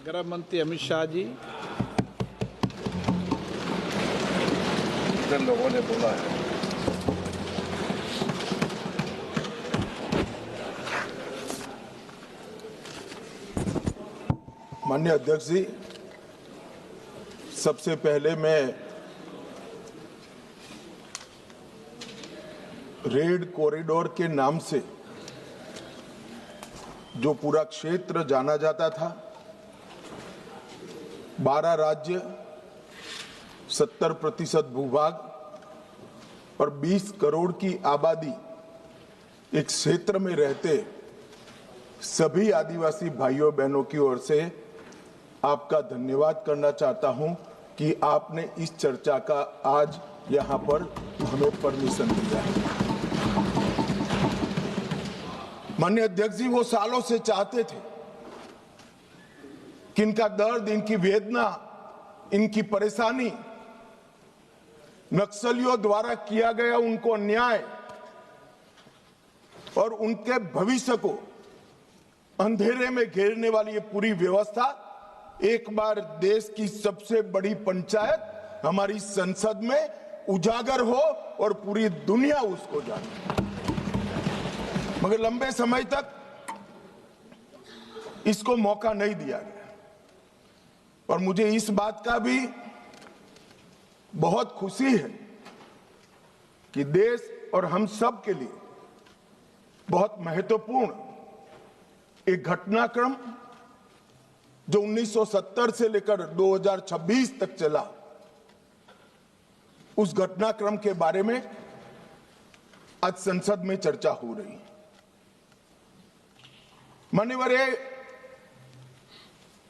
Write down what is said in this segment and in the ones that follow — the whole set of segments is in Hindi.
गृह मंत्री अमित शाह जी, लोगों ने बोला है। माननीय अध्यक्ष जी, सबसे पहले मैं रेड कॉरिडोर के नाम से जो पूरा क्षेत्र जाना जाता था, 12 राज्य, 70% भूभाग और 20 करोड़ की आबादी एक क्षेत्र में रहते सभी आदिवासी भाइयों बहनों की ओर से आपका धन्यवाद करना चाहता हूं कि आपने इस चर्चा का आज यहां पर हमें परमिशन दिया है। माननीय अध्यक्ष जी, वो सालों से चाहते थे कि इनका दर्द, इनकी वेदना, इनकी परेशानी, नक्सलियों द्वारा किया गया उनको अन्याय और उनके भविष्य को अंधेरे में घेरने वाली ये पूरी व्यवस्था एक बार देश की सबसे बड़ी पंचायत हमारी संसद में उजागर हो और पूरी दुनिया उसको जाने। मगर लंबे समय तक इसको मौका नहीं दिया गया और मुझे इस बात का भी बहुत खुशी है कि देश और हम सब के लिए बहुत महत्वपूर्ण एक घटनाक्रम जो 1970 से लेकर 2026 तक चला, उस घटनाक्रम के बारे में आज संसद में चर्चा हो रही है। मान्यवर,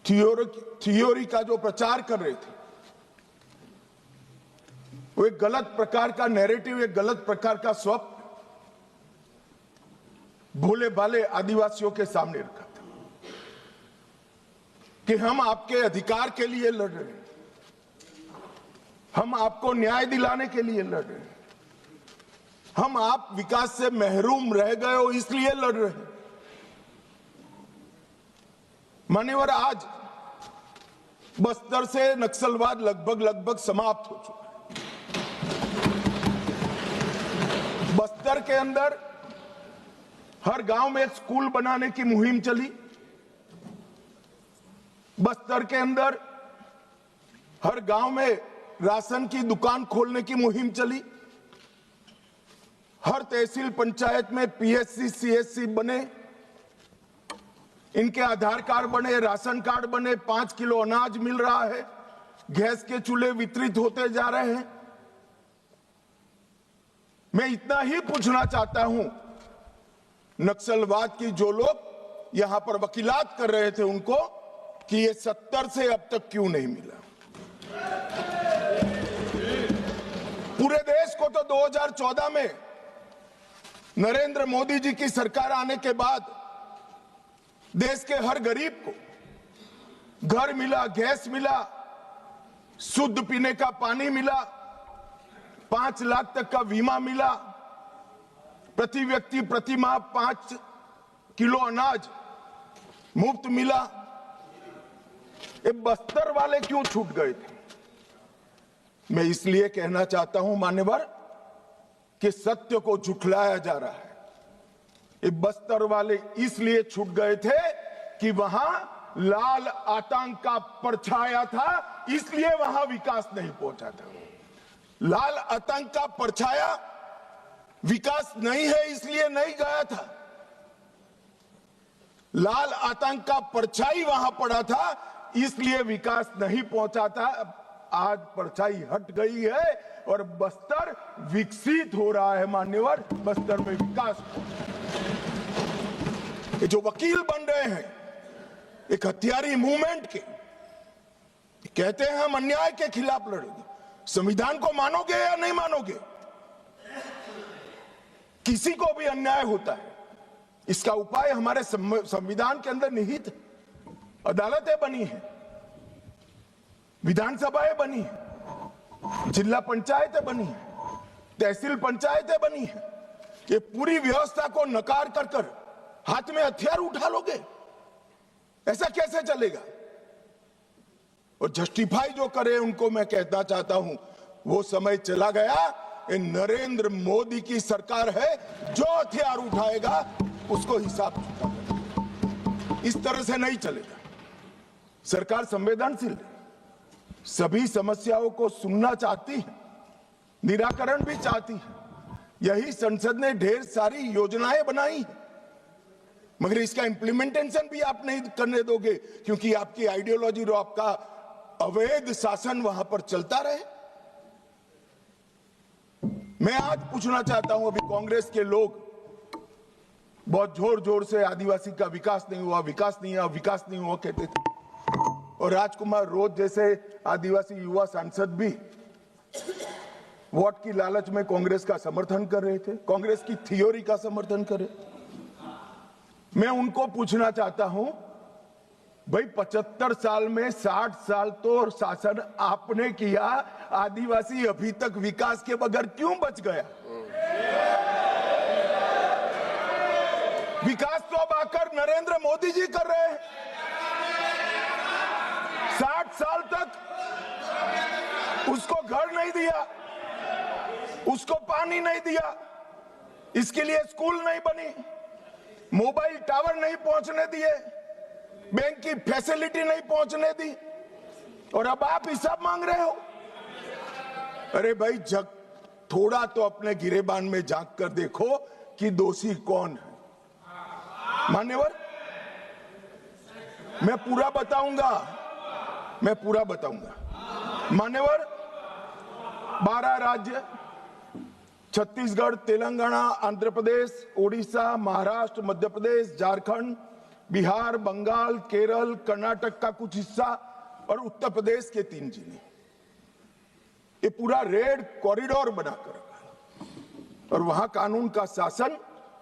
थियोरी का जो प्रचार कर रहे थे वो एक गलत प्रकार का नैरेटिव, एक गलत प्रकार का स्वप्न भोले भाले आदिवासियों के सामने रखा था कि हम आपके अधिकार के लिए लड़ रहे हैं, हम आपको न्याय दिलाने के लिए लड़ रहे हैं, हम आप विकास से महरूम रह गए हो इसलिए लड़ रहे हैं। मान्यवर, आज बस्तर से नक्सलवाद लगभग समाप्त हो चुका है। बस्तर के अंदर हर गांव में एक स्कूल बनाने की मुहिम चली। बस्तर के अंदर हर गांव में राशन की दुकान खोलने की मुहिम चली। हर तहसील पंचायत में पीएचसी, सीएचसी बने, इनके आधार कार्ड बने, राशन कार्ड बने, 5 किलो अनाज मिल रहा है, गैस के चूल्हे वितरित होते जा रहे हैं। मैं इतना ही पूछना चाहता हूं, नक्सलवाद की जो लोग यहां पर वकीलात कर रहे थे उनको, कि ये 70 से अब तक क्यों नहीं मिला? पूरे देश को तो 2014 में नरेंद्र मोदी जी की सरकार आने के बाद देश के हर गरीब को घर मिला, गैस मिला, शुद्ध पीने का पानी मिला, 5 लाख तक का बीमा मिला, प्रति व्यक्ति प्रति माह 5 किलो अनाज मुफ्त मिला। ये बस्तर वाले क्यों छूट गए थे? मैं इसलिए कहना चाहता हूं मान्यवर कि सत्य को झुठलाया जा रहा है। ये बस्तर वाले इसलिए छूट गए थे कि वहां लाल आतंक का परछाया था, इसलिए वहां विकास नहीं पहुंचा था। लाल आतंक का परछाया विकास नहीं है इसलिए नहीं गया था। लाल आतंक का परछाई वहां पड़ा था इसलिए विकास नहीं पहुंचा था। आज परछाई हट गई है और बस्तर विकसित हो रहा है। मान्यवर, बस्तर में विकास हो रहा है। जो वकील बन रहे हैं एक हथियारी मूवमेंट के, कहते हैं हम अन्याय के खिलाफ लड़ेंगे। संविधान को मानोगे या नहीं मानोगे? किसी को भी अन्याय होता है, इसका उपाय हमारे संविधान के अंदर निहित है। अदालतें बनी है, विधानसभाएं बनी है, जिला पंचायतें बनी है, तहसील पंचायतें बनी है। ये पूरी व्यवस्था को नकार कर हाथ में हथियार उठा लोगे? ऐसा कैसे चलेगा? और जस्टिफाई जो करे उनको मैं कहना चाहता हूं, वो समय चला गया। ये नरेंद्र मोदी की सरकार है, जो हथियार उठाएगा उसको हिसाब चुकाना। इस तरह से नहीं चलेगा। सरकार संवेदनशील है, सभी समस्याओं को सुनना चाहती है, निराकरण भी चाहती है। यही संसद ने ढेर सारी योजनाएं बनाई है, मगर इसका इंप्लीमेंटेशन भी आप नहीं करने दोगे, क्योंकि आपकी आइडियोलॉजी और आपका अवैध शासन वहां पर चलता रहे। मैं आज पूछना चाहता हूं, अभी कांग्रेस के लोग बहुत जोर जोर से आदिवासी का विकास नहीं हुआ, विकास नहीं हुआ, विकास नहीं हुआ कहते थे, और राजकुमार रोज जैसे आदिवासी युवा सांसद भी वोट की लालच में कांग्रेस का समर्थन कर रहे थे, कांग्रेस की थ्योरी का समर्थन कर रहे। मैं उनको पूछना चाहता हूं, भाई 75 साल में 60 साल तो शासन आपने किया, आदिवासी अभी तक विकास के बगैर क्यों बच गया? विकास तो अब आकर नरेंद्र मोदी जी कर रहे हैं। 60 साल तक उसको घर नहीं दिया, उसको पानी नहीं दिया, इसके लिए स्कूल नहीं बनी, मोबाइल टावर नहीं पहुंचने दिए, बैंक की फैसिलिटी नहीं पहुंचने दी, और अब आप हिसाब मांग रहे हो। अरे भाई, जग थोड़ा तो अपने गिरेबान में झांक कर देखो कि दोषी कौन है। मान्यवर, मैं पूरा बताऊंगा। मान्यवर, 12 राज्य, छत्तीसगढ़, तेलंगाना, आंध्र प्रदेश, ओडिशा, महाराष्ट्र, मध्य प्रदेश, झारखंड, बिहार, बंगाल, केरल, कर्नाटक का कुछ हिस्सा और उत्तर प्रदेश के 3 जिले, ये पूरा रेड कॉरिडोर बनाकर रखा और वहां कानून का शासन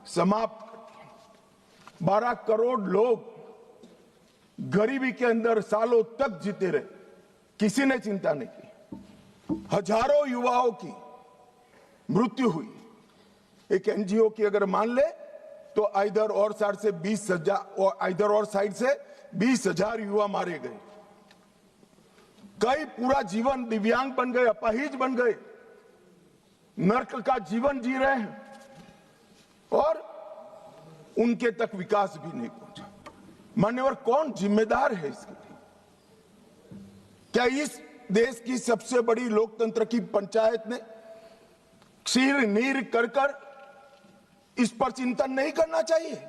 समाप्त कर 12 करोड़ लोग गरीबी के अंदर सालों तक जीते रहे, किसी ने चिंता नहीं की। हजारों युवाओं की मृत्यु हुई। एक एनजीओ की अगर मान ले तो इधर और साइड से 20,000 युवा मारे गए। कई पूरा जीवन दिव्यांग बन गए, अपाहिज बन गए, नर्क का जीवन जी रहे हैं और उनके तक विकास भी नहीं पहुंचा। मान्यवर, कौन जिम्मेदार है इसके लिए? क्या इस देश की सबसे बड़ी लोकतंत्र की पंचायत ने क्षीर नीर कर इस पर चिंतन नहीं करना चाहिए,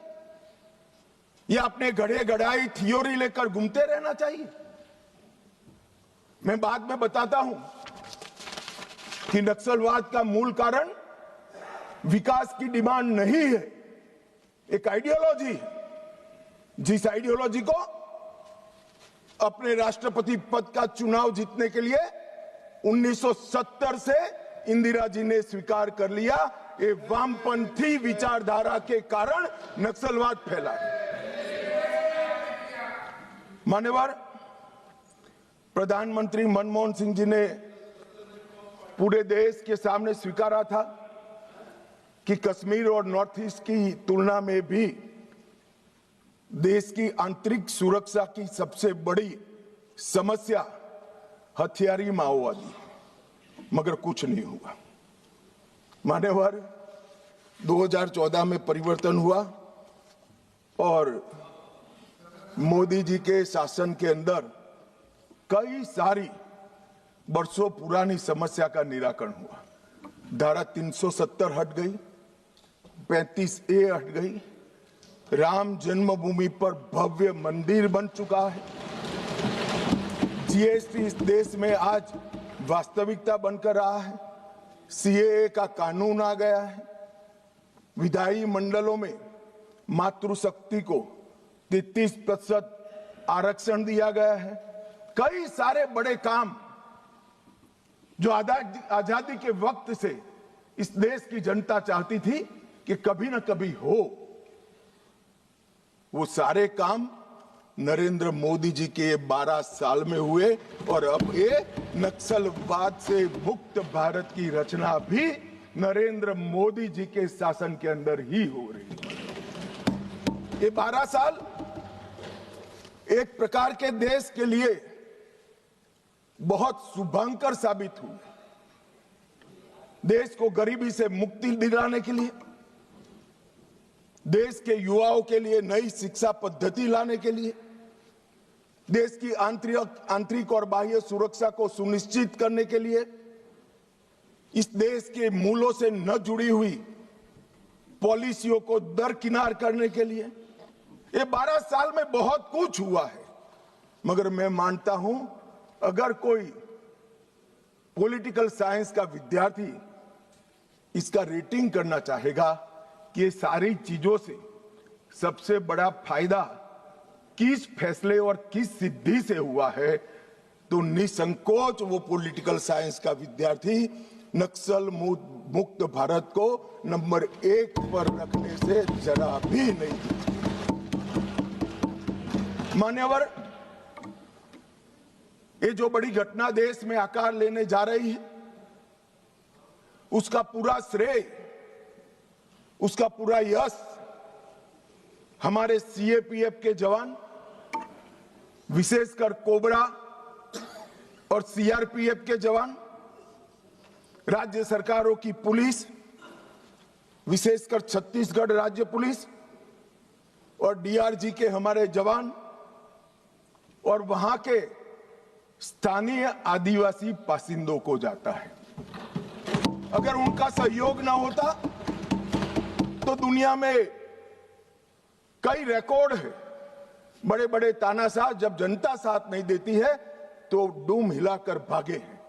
या अपने गढ़े गढ़ाई थ्योरी लेकर घूमते रहना चाहिए? मैं बाद में बताता हूं कि नक्सलवाद का मूल कारण विकास की डिमांड नहीं है, एक आइडियोलॉजी है, जिस आइडियोलॉजी को अपने राष्ट्रपति पद का चुनाव जीतने के लिए 1970 से इंदिरा जी ने स्वीकार कर लिया। ये वामपंथी विचारधारा के कारण नक्सलवाद फैला। मान्यवर, प्रधानमंत्री मनमोहन सिंह जी ने पूरे देश के सामने स्वीकारा था कि कश्मीर और नॉर्थ ईस्ट की तुलना में भी देश की आंतरिक सुरक्षा की सबसे बड़ी समस्या हथियारी माओवादी, मगर कुछ नहीं हुआ। मान्यवर, 2014 में परिवर्तन हुआ और मोदी जी के शासन के अंदर कई सारी वर्षों पुरानी समस्या का निराकरण हुआ। धारा 370 हट गई, 35A हट गई, राम जन्मभूमि पर भव्य मंदिर बन चुका है, जीएसटी इस देश में आज वास्तविकता बनकर रहा है, सीएए का कानून आ गया है, विधायी मंडलों में मातृशक्ति को 33% आरक्षण दिया गया है। कई सारे बड़े काम जो आजादी के वक्त से इस देश की जनता चाहती थी कि कभी न कभी हो, वो सारे काम नरेंद्र मोदी जी के 12 साल में हुए और अब ये नक्सलवाद से मुक्त भारत की रचना भी नरेंद्र मोदी जी के शासन के अंदर ही हो रही है। ये 12 साल एक प्रकार के देश के लिए बहुत शुभंकर साबित हुई। देश को गरीबी से मुक्ति दिलाने के लिए, देश के युवाओं के लिए नई शिक्षा पद्धति लाने के लिए, देश की आंतरिक और बाह्य सुरक्षा को सुनिश्चित करने के लिए, इस देश के मूलों से न जुड़ी हुई पॉलिसियों को दरकिनार करने के लिए ये 12 साल में बहुत कुछ हुआ है। मगर मैं मानता हूं, अगर कोई पॉलिटिकल साइंस का विद्यार्थी इसका रेटिंग करना चाहेगा कि ये सारी चीजों से सबसे बड़ा फायदा किस फैसले और किस सिद्धि से हुआ है, तो निसंकोच वो पॉलिटिकल साइंस का विद्यार्थी नक्सल मुक्त भारत को नंबर 1 पर रखने से जरा भी नहीं। मान्यवर, ये जो बड़ी घटना देश में आकार लेने जा रही है, उसका पूरा श्रेय, उसका पूरा यश हमारे सीएपीएफ के जवान, विशेषकर कोबरा और सीआरपीएफ के जवान, राज्य सरकारों की पुलिस, विशेषकर छत्तीसगढ़ राज्य पुलिस और डीआरजी के हमारे जवान और वहां के स्थानीय आदिवासी बासिंदों को जाता है। अगर उनका सहयोग ना होता तो दुनिया में कई रिकॉर्ड है, बड़े बड़े तानाशाह जब जनता साथ नहीं देती है तो डूम हिलाकर भागे हैं।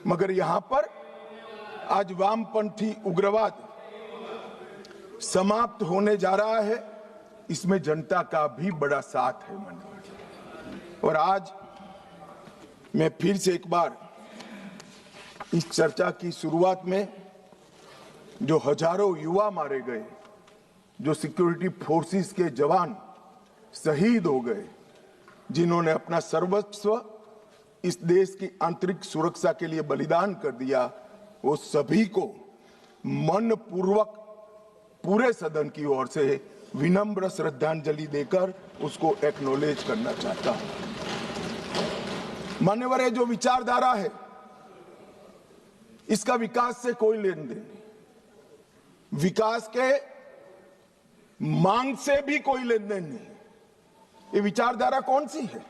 मगर यहां पर आज वामपंथी उग्रवाद समाप्त होने जा रहा है, इसमें जनता का भी बड़ा साथ है। और आज मैं फिर से एक बार इस चर्चा की शुरुआत में जो हजारों युवा मारे गए, जो सिक्योरिटी फोर्सेस के जवान शहीद हो गए, जिन्होंने अपना सर्वस्व इस देश की आंतरिक सुरक्षा के लिए बलिदान कर दिया, वो सभी को मन पूर्वक पूरे सदन की ओर से विनम्र श्रद्धांजलि देकर उसको एक्नॉलेज करना चाहता हूं। मान्यवर, जो विचारधारा है इसका विकास से कोई लेन देन नहीं, विकास के मांग से भी कोई लेन देन नहीं। ये विचारधारा कौन सी है?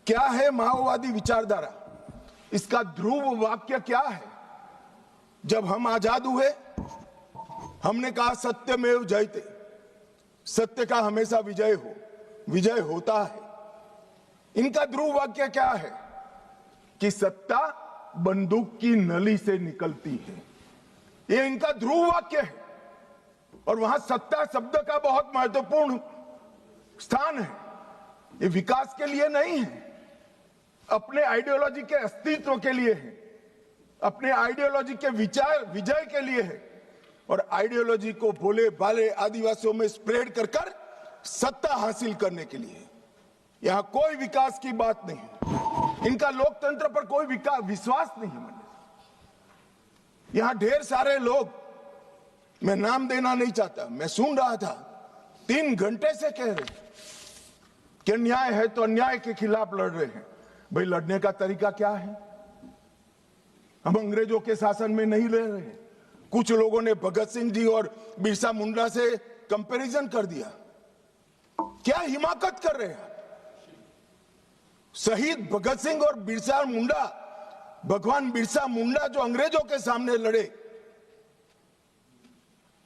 क्या है माओवादी विचारधारा? इसका ध्रुव वाक्य क्या है? जब हम आजाद हुए हमने कहा सत्यमेव जयते, सत्य का हमेशा विजय होता है। इनका ध्रुव वाक्य क्या है? कि सत्ता बंदूक की नली से निकलती है, ये इनका ध्रुव वाक्य है। और वहां सत्ता शब्द का बहुत महत्वपूर्ण स्थान है। ये विकास के लिए नहीं है, अपने आइडियोलॉजी के अस्तित्व के लिए है, अपने आइडियोलॉजी के विजय के लिए है। और आइडियोलॉजी को भोले भाले आदिवासियों में स्प्रेड कर सत्ता हासिल करने के लिए। यहां कोई विकास की बात नहीं है, इनका लोकतंत्र पर कोई विश्वास नहीं है। यहां ढेर सारे लोग, मैं नाम देना नहीं चाहता, मैं सुन रहा था 3 घंटे से कह रहे कि अन्याय है तो अन्याय के खिलाफ लड़ रहे हैं। भाई, लड़ने का तरीका क्या है? हम अंग्रेजों के शासन में नहीं रह रहे हैं। कुछ लोगों ने भगत सिंह जी और बिरसा मुंडा से कंपैरिजन कर दिया। क्या हिमाकत कर रहे हैं? शहीद भगत सिंह और बिरसा मुंडा, भगवान बिरसा मुंडा जो अंग्रेजों के सामने लड़े,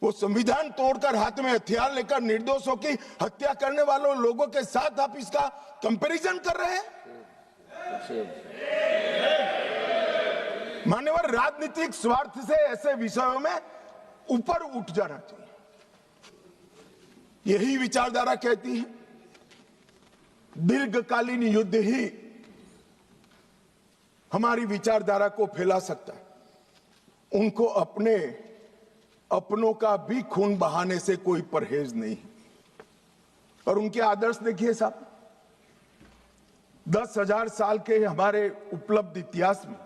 वो संविधान तोड़कर हाथ में हथियार लेकर निर्दोषों की हत्या करने वालों लोगों के साथ आप इसका कंपैरिजन कर रहे हैं? मान्यवर, राजनीतिक स्वार्थ से ऐसे विषयों में ऊपर उठ जाना चाहिए। यही विचारधारा कहती है दीर्घकालीन युद्ध ही हमारी विचारधारा को फैला सकता है। उनको अपनों का भी खून बहाने से कोई परहेज नहीं। और उनके आदर्श देखिए साहब, 10,000 साल के हमारे उपलब्ध इतिहास में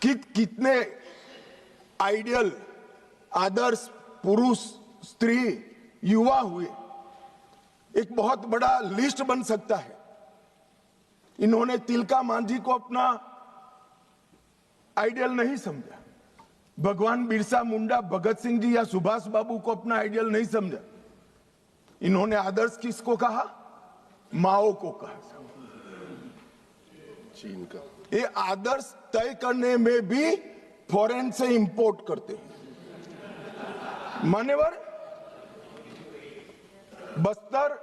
कितने आइडियल आदर्श पुरुष, स्त्री, युवा हुए। एक बहुत बड़ा लिस्ट बन सकता है। इन्होंने तिलका मांझी को अपना आइडियल नहीं समझा, भगवान बिरसा मुंडा, भगत सिंह जी या सुभाष बाबू को अपना आइडियल नहीं समझा। इन्होंने आदर्श किसको कहा? माओ को कहा। चीन का ये आदर्श तय करने में भी फॉरेन से इंपोर्ट करते हैं। मान्यवर, बस्तर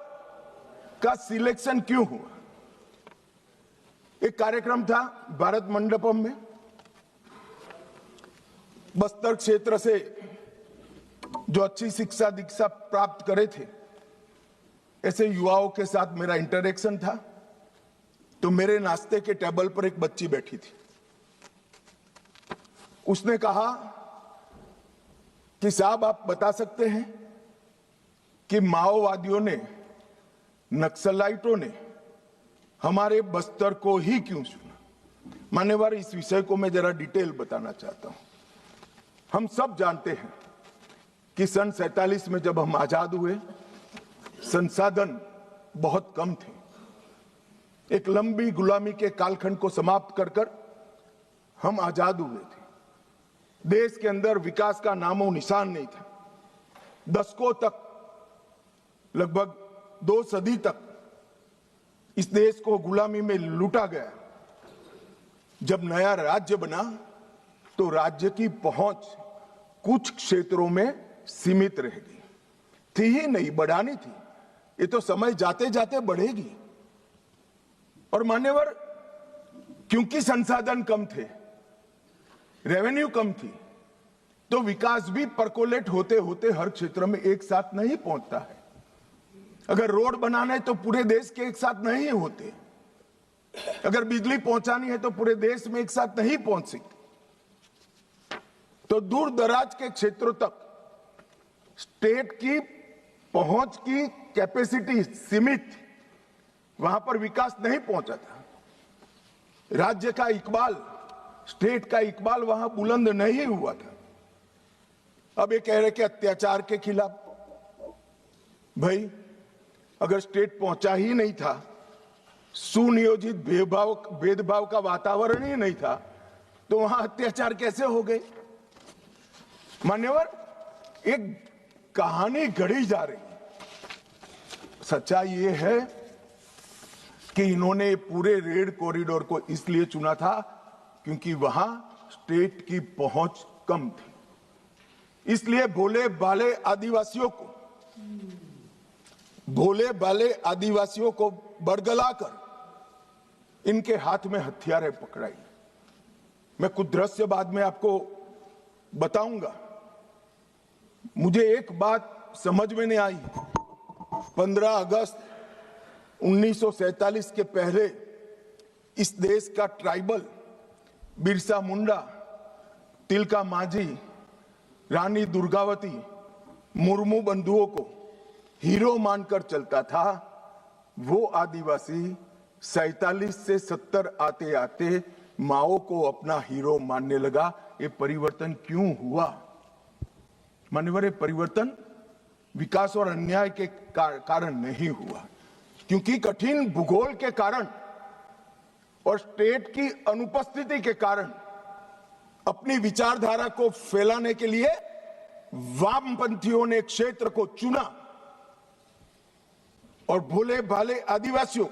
का सिलेक्शन क्यों हुआ? एक कार्यक्रम था भारत मंडपम में, बस्तर क्षेत्र से जो अच्छी शिक्षा दीक्षा प्राप्त करे थे ऐसे युवाओं के साथ मेरा इंटरेक्शन था। तो मेरे नाश्ते के टेबल पर एक बच्ची बैठी थी। उसने कहा कि साहब, आप बता सकते हैं कि माओवादियों ने, नक्सलाइटों ने हमारे बस्तर को ही क्यों चुना? मान्यवर, इस विषय को मैं जरा डिटेल बताना चाहता हूं। हम सब जानते हैं कि सन 47 में जब हम आजाद हुए, संसाधन बहुत कम थे। एक लंबी गुलामी के कालखंड को समाप्त कर हम आजाद हुए थे। देश के अंदर विकास का नामो निशान नहीं था। दशकों तक, लगभग 2 सदी तक इस देश को गुलामी में लूटा गया। जब नया राज्य बना तो राज्य की पहुंच कुछ क्षेत्रों में सीमित रह गई थी ही नहीं, बढ़ानी थी। ये तो समय जाते जाते बढ़ेगी। और मान्यवर, क्योंकि संसाधन कम थे, रेवेन्यू कम थी, तो विकास भी परकोलेट होते होते हर क्षेत्र में एक साथ नहीं पहुंचता है। अगर रोड बनाना है तो पूरे देश के एक साथ नहीं होते। अगर बिजली पहुंचानी है तो पूरे देश में एक साथ नहीं पहुंच सकती। तो दूर दराज के क्षेत्रों तक स्टेट की पहुंच की कैपेसिटी सीमित, वहां पर विकास नहीं पहुंचा था। राज्य का इकबाल, स्टेट का इकबाल वहां बुलंद नहीं हुआ था। अब ये कह रहे कि अत्याचार के खिलाफ, भाई अगर स्टेट पहुंचा ही नहीं था, सुनियोजित भेदभाव का वातावरण ही नहीं था, तो वहां अत्याचार कैसे हो गए? मान्यवर, एक कहानी गढ़ी जा रही है। सच्चाई ये है कि इन्होंने पूरे रेड कॉरिडोर को इसलिए चुना था क्योंकि वहां स्टेट की पहुंच कम थी। इसलिए भोले भाले आदिवासियों को बरगलाकर इनके हाथ में हथियारें पकड़ाई। मैं कुछ दृश्य बाद में आपको बताऊंगा। मुझे एक बात समझ में नहीं आई। 15 अगस्त 1947 के पहले इस देश का ट्राइबल बिरसा मुंडा, तिलका मांझी, रानी दुर्गावती, मुर्मू बंधुओं को हीरो मानकर चलता था। वो आदिवासी 47 से 70 आते आते माओ को अपना हीरो मानने लगा। ये परिवर्तन क्यों हुआ? मान्यवर, ये परिवर्तन विकास और अन्याय के कारण नहीं हुआ, क्योंकि कठिन भूगोल के कारण और स्टेट की अनुपस्थिति के कारण अपनी विचारधारा को फैलाने के लिए वामपंथियों ने क्षेत्र को चुना और भोले भाले आदिवासियों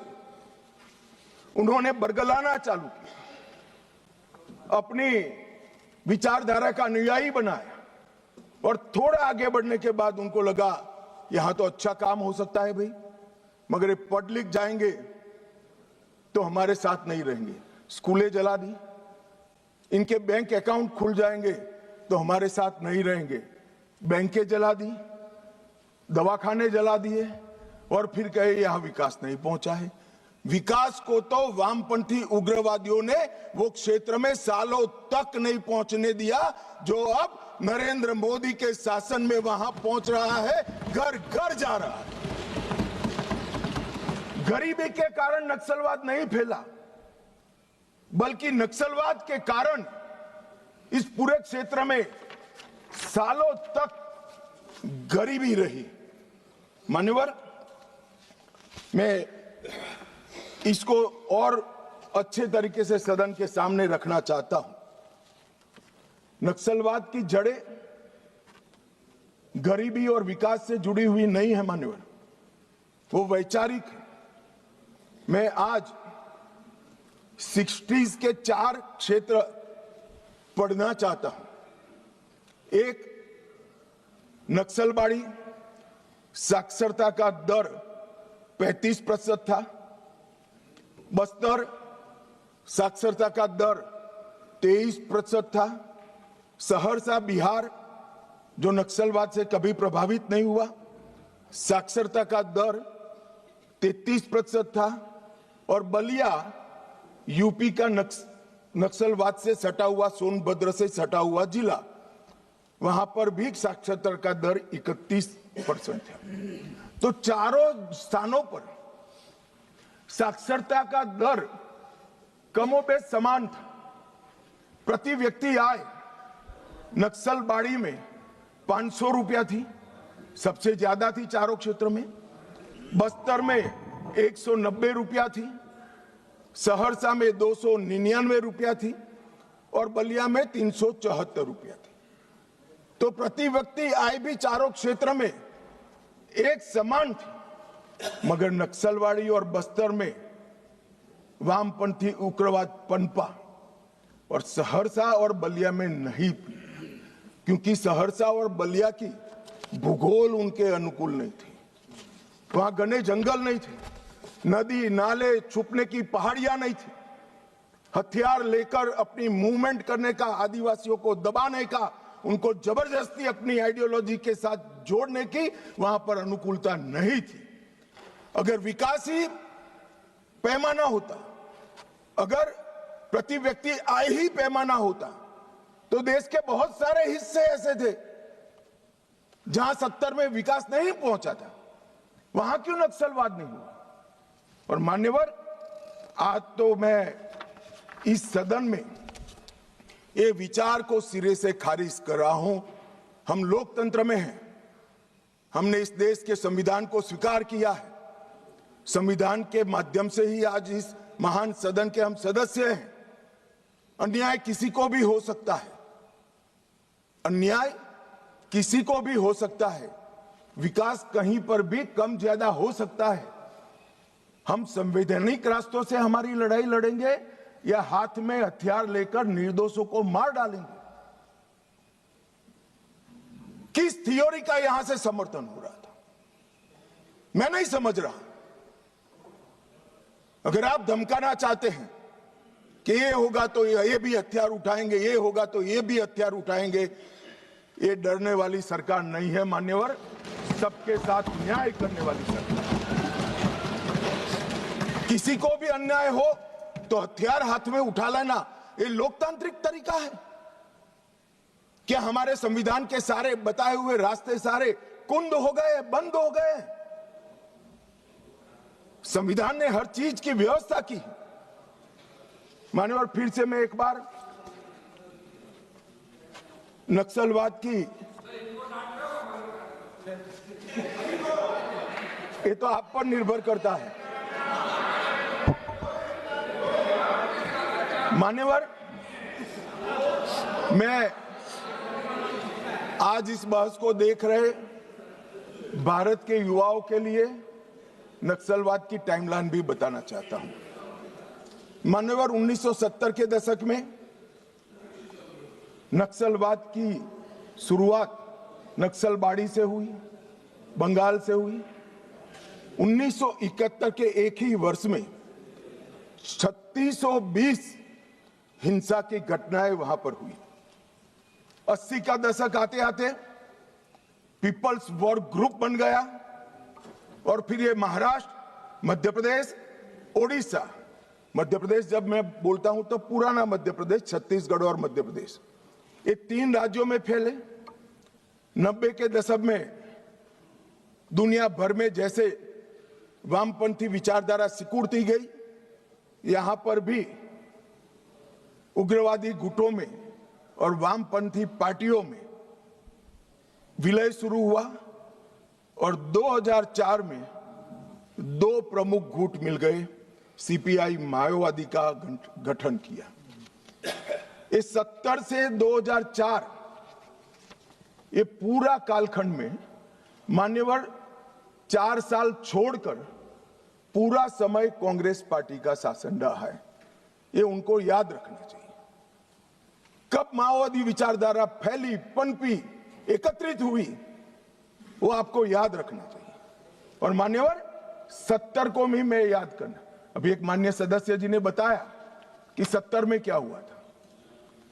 उन्होंने बरगलाना चालू किया, अपनी विचारधारा का अनुयायी बनाया। और थोड़ा आगे बढ़ने के बाद उनको लगा यहां तो अच्छा काम हो सकता है भाई, मगर ये पढ़ लिख जाएंगे तो हमारे साथ नहीं रहेंगे। स्कूलें जला दी, इनके बैंक अकाउंट खुल जाएंगे तो हमारे साथ नहीं रहेंगे। बैंकें जला दी, दवाखाने जला दिए और फिर कहे यहां विकास नहीं पहुंचा है। विकास को तो वामपंथी उग्रवादियों ने वो क्षेत्र में सालों तक नहीं पहुंचने दिया, जो अब नरेंद्र मोदी के शासन में वहां पहुंच रहा है, घर घर जा रहा है। गरीबी के कारण नक्सलवाद नहीं फैला, बल्कि नक्सलवाद के कारण इस पूरे क्षेत्र में सालों तक गरीबी रही। मान्यवर, मैं इसको और अच्छे तरीके से सदन के सामने रखना चाहता हूं। नक्सलवाद की जड़ें गरीबी और विकास से जुड़ी हुई नहीं है मान्यवर, वो वैचारिक है। मैं आज 60s के 4 क्षेत्र पढ़ना चाहता हूं। एक, नक्सलबाड़ी साक्षरता का दर 35% था। बस्तर साक्षरता का दर 23% था। सहरसा बिहार जो नक्सलवाद से कभी प्रभावित नहीं हुआ, साक्षरता का दर 33% था। और बलिया यूपी का नक्सलवाद से सटा हुआ, सोनभद्र से सटा हुआ जिला, वहां पर भी साक्षरता का दर 31% है। तो चारों स्थानों पर साक्षरता का दर कमोबेश समान था। प्रति व्यक्ति आय नक्सलबाड़ी में 500 रुपया थी, सबसे ज्यादा थी चारों क्षेत्र में। बस्तर में 190 रुपया थी, सहरसा में 299 रुपया थी और बलिया में 374 रुपया थी। तो प्रति व्यक्ति आय भी चारों क्षेत्र में एक समान थी, मगर नक्सलवाड़ी और बस्तर में वामपंथी उग्रवाद पनपा और सहरसा और बलिया में नहीं, क्योंकि सहरसा और बलिया की भूगोल उनके अनुकूल नहीं थी। वहां घने जंगल नहीं थे, नदी नाले, छुपने की पहाड़ियां नहीं थी। हथियार लेकर अपनी मूवमेंट करने का, आदिवासियों को दबाने का, उनको जबरदस्ती अपनी आइडियोलॉजी के साथ जोड़ने की वहां पर अनुकूलता नहीं थी। अगर विकासी पैमाना होता, अगर प्रति व्यक्ति आय ही पैमाना होता, तो देश के बहुत सारे हिस्से ऐसे थे जहां 70 में विकास नहीं पहुंचा था। वहां क्यों नक्सलवाद नहीं हुआ? और मान्यवर, आज तो मैं इस सदन में ये विचार को सिरे से खारिज कर रहा हूं। हम लोकतंत्र में हैं, हमने इस देश के संविधान को स्वीकार किया है। संविधान के माध्यम से ही आज इस महान सदन के हम सदस्य हैं। अन्याय किसी को भी हो सकता है, अन्याय किसी को भी हो सकता है, विकास कहीं पर भी कम ज्यादा हो सकता है। हम संवैधानिक रास्तों से हमारी लड़ाई लड़ेंगे या हाथ में हथियार लेकर निर्दोषों को मार डालेंगे? किस थियोरी का यहां से समर्थन हो रहा था, मैं नहीं समझ रहा। अगर आप धमकाना चाहते हैं कि ये होगा तो ये भी हथियार उठाएंगे, ये होगा तो ये भी हथियार उठाएंगे, ये डरने वाली सरकार नहीं है मान्यवर, सबके साथ न्याय करने वाली सरकार। किसी को भी अन्याय हो तो हथियार हाथ में उठा लेना, ये लोकतांत्रिक तरीका है क्या? हमारे संविधान के सारे बताए हुए रास्ते सारे कुंद हो गए, बंद हो गए? संविधान ने हर चीज की व्यवस्था की। मान्यवर, फिर से मैं एक बार नक्सलवाद की, ये तो आप पर निर्भर करता है मान्यवर। मैं आज इस बहस को देख रहे भारत के युवाओं के लिए नक्सलवाद की टाइमलाइन भी बताना चाहता हूं। मान्यवर, 1970 के दशक में नक्सलवाद की शुरुआत नक्सलबाड़ी से हुई, बंगाल से हुई। 1971 के एक ही वर्ष में 3620 हिंसा की घटनाएं वहां पर हुई। 80 का दशक आते आते पीपल्स वॉर ग्रुप बन गया और फिर ये महाराष्ट्र, मध्य प्रदेश, ओडिशा, मध्य प्रदेश जब मैं बोलता हूं तो पुराना मध्य प्रदेश, छत्तीसगढ़ और मध्य प्रदेश, ये 3 राज्यों में फैले। 90 के दशक में दुनिया भर में जैसे वामपंथी विचारधारा सिकुड़ती गई, यहां पर भी उग्रवादी गुटों में और वामपंथी पार्टियों में विलय शुरू हुआ और 2004 में 2 प्रमुख गुट मिल गए, सीपीआई माओवादी का गठन किया। इस 70 से 2004 ये पूरा कालखंड में मान्यवर 4 साल छोड़कर पूरा समय कांग्रेस पार्टी का शासन रहा है। ये उनको याद रखना चाहिए। कब माओवादी विचारधारा फैली, पनपी, एकत्रित हुई, वो आपको याद रखना चाहिए। और मान्यवर 70 को भी मैं याद करना। अभी एक माननीय सदस्य जी ने बताया कि 70 में क्या हुआ था।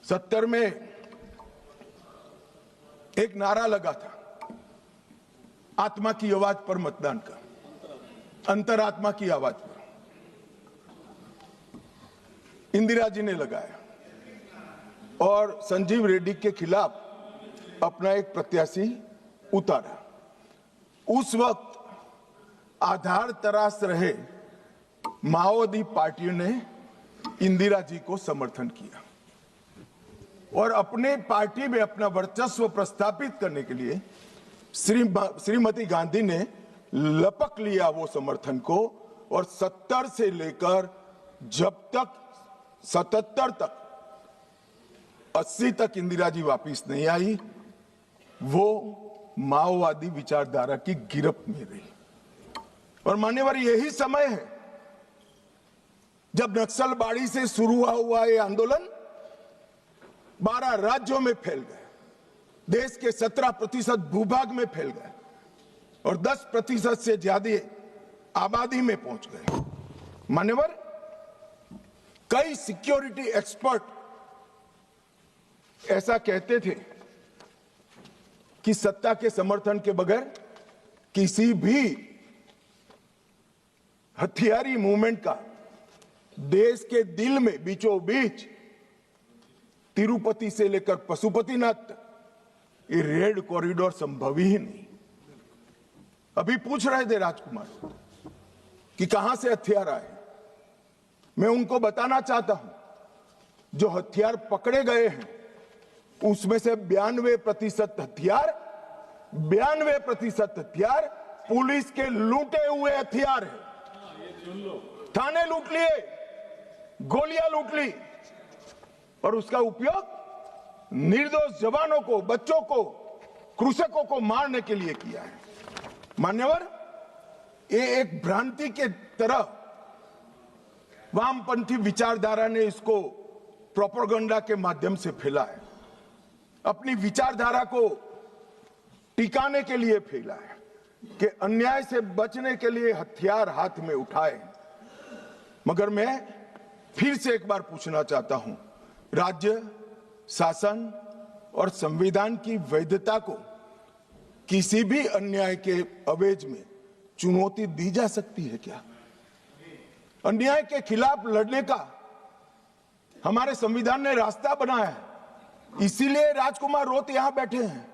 70 में एक नारा लगा था, आत्मा की आवाज पर मतदान का, अंतरात्मा की आवाज पर इंदिरा जी ने लगाया और संजीव रेड्डी के खिलाफ अपना एक प्रत्याशी उतारा। उस वक्त आधार तराश रहे माओवादी पार्टियों ने इंदिरा जी को समर्थन किया और अपने पार्टी में अपना वर्चस्व प्रस्थापित करने के लिए श्रीमती गांधी ने लपक लिया वो समर्थन को और 70 से लेकर जब तक 77 तक 80 तक इंदिरा जी वापिस नहीं आई, वो माओवादी विचारधारा की गिरफ्त में रही। और मान्यवर यही समय है जब नक्सलबाड़ी से शुरू हुआ ये आंदोलन 12 राज्यों में फैल गए, देश के 17% भूभाग में फैल गए और 10% से ज्यादा आबादी में पहुंच गए। मान्यवर कई सिक्योरिटी एक्सपर्ट ऐसा कहते थे कि सत्ता के समर्थन के बगैर किसी भी हथियारी मूवमेंट का देश के दिल में बीचों बीच तिरुपति से लेकर पशुपतिनाथ तक ये रेड कॉरिडोर संभव ही नहीं। अभी पूछ रहे थे राजकुमार कि कहां से हथियार आए। मैं उनको बताना चाहता हूं, जो हथियार पकड़े गए हैं उसमें से 92% हथियार पुलिस के लूटे हुए हथियार हैं। थाने लूट लिए, गोलियां लूट ली और उसका उपयोग निर्दोष जवानों को, बच्चों को, कृषकों को मारने के लिए किया है। मान्यवर ये एक भ्रांति के तरह वामपंथी विचारधारा ने इसको प्रोपेगेंडा के माध्यम से फैला है, अपनी विचारधारा को टिकाने के लिए फैला है कि अन्याय से बचने के लिए हथियार हाथ में उठाए। मगर मैं फिर से एक बार पूछना चाहता हूं, राज्य शासन और संविधान की वैधता को किसी भी अन्याय के अवेज में चुनौती दी जा सकती है क्या? अन्याय के खिलाफ लड़ने का हमारे संविधान ने रास्ता बनाया है, इसीलिए राजकुमार रोत यहां बैठे हैं,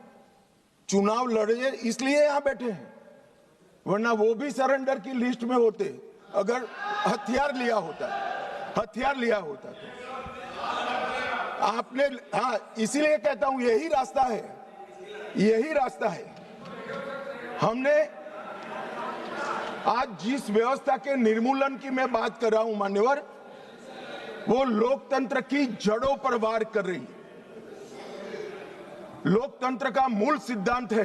चुनाव लड़े इसलिए यहां बैठे हैं, वरना वो भी सरेंडर की लिस्ट में होते अगर हथियार लिया होता तो आपने। हाँ, इसीलिए कहता हूं यही रास्ता है। हमने आज जिस व्यवस्था के निर्मूलन की मैं बात कर रहा हूं मान्यवर, वो लोकतंत्र की जड़ों पर वार कर रही है। लोकतंत्र का मूल सिद्धांत है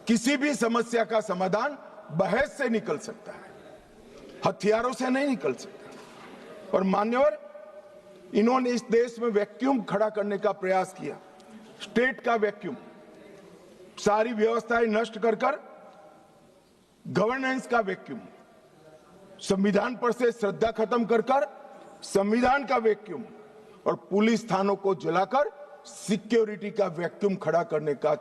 किसी भी समस्या का समाधान बहस से निकल सकता है, हथियारों से नहीं निकल सकता। और मान्यवर इन्होंने इस देश में वैक्यूम खड़ा करने का प्रयास किया, स्टेट का वैक्यूम, सारी व्यवस्थाएं नष्ट कर गवर्नेंस का वैक्यूम, संविधान पर से श्रद्धा खत्म कर संविधान का वैक्यूम और पुलिस थानों को जलाकर सिक्योरिटी का वैक्यूम खड़ा करने का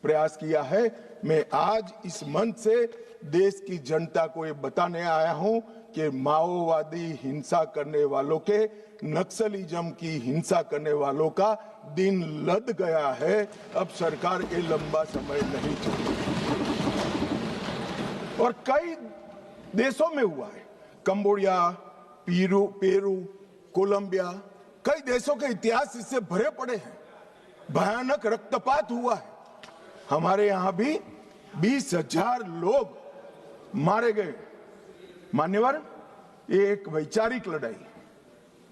प्रयास किया है। मैं आज इस मंच से देश की जनता को ये बताने आया हूं कि माओवादी हिंसा करने वालों के, नक्सलिज्म की हिंसा करने वालों का दिन लद गया है। अब सरकार ये लंबा समय नहीं चलेगी। और कई देशों में हुआ है, कंबोडिया, पेरू, कोलंबिया, कई देशों के इतिहास इससे भरे पड़े हैं। भयानक रक्तपात हुआ है। हमारे यहां भी 20,000 लोग मारे गए। मान्यवर ये एक वैचारिक लड़ाई।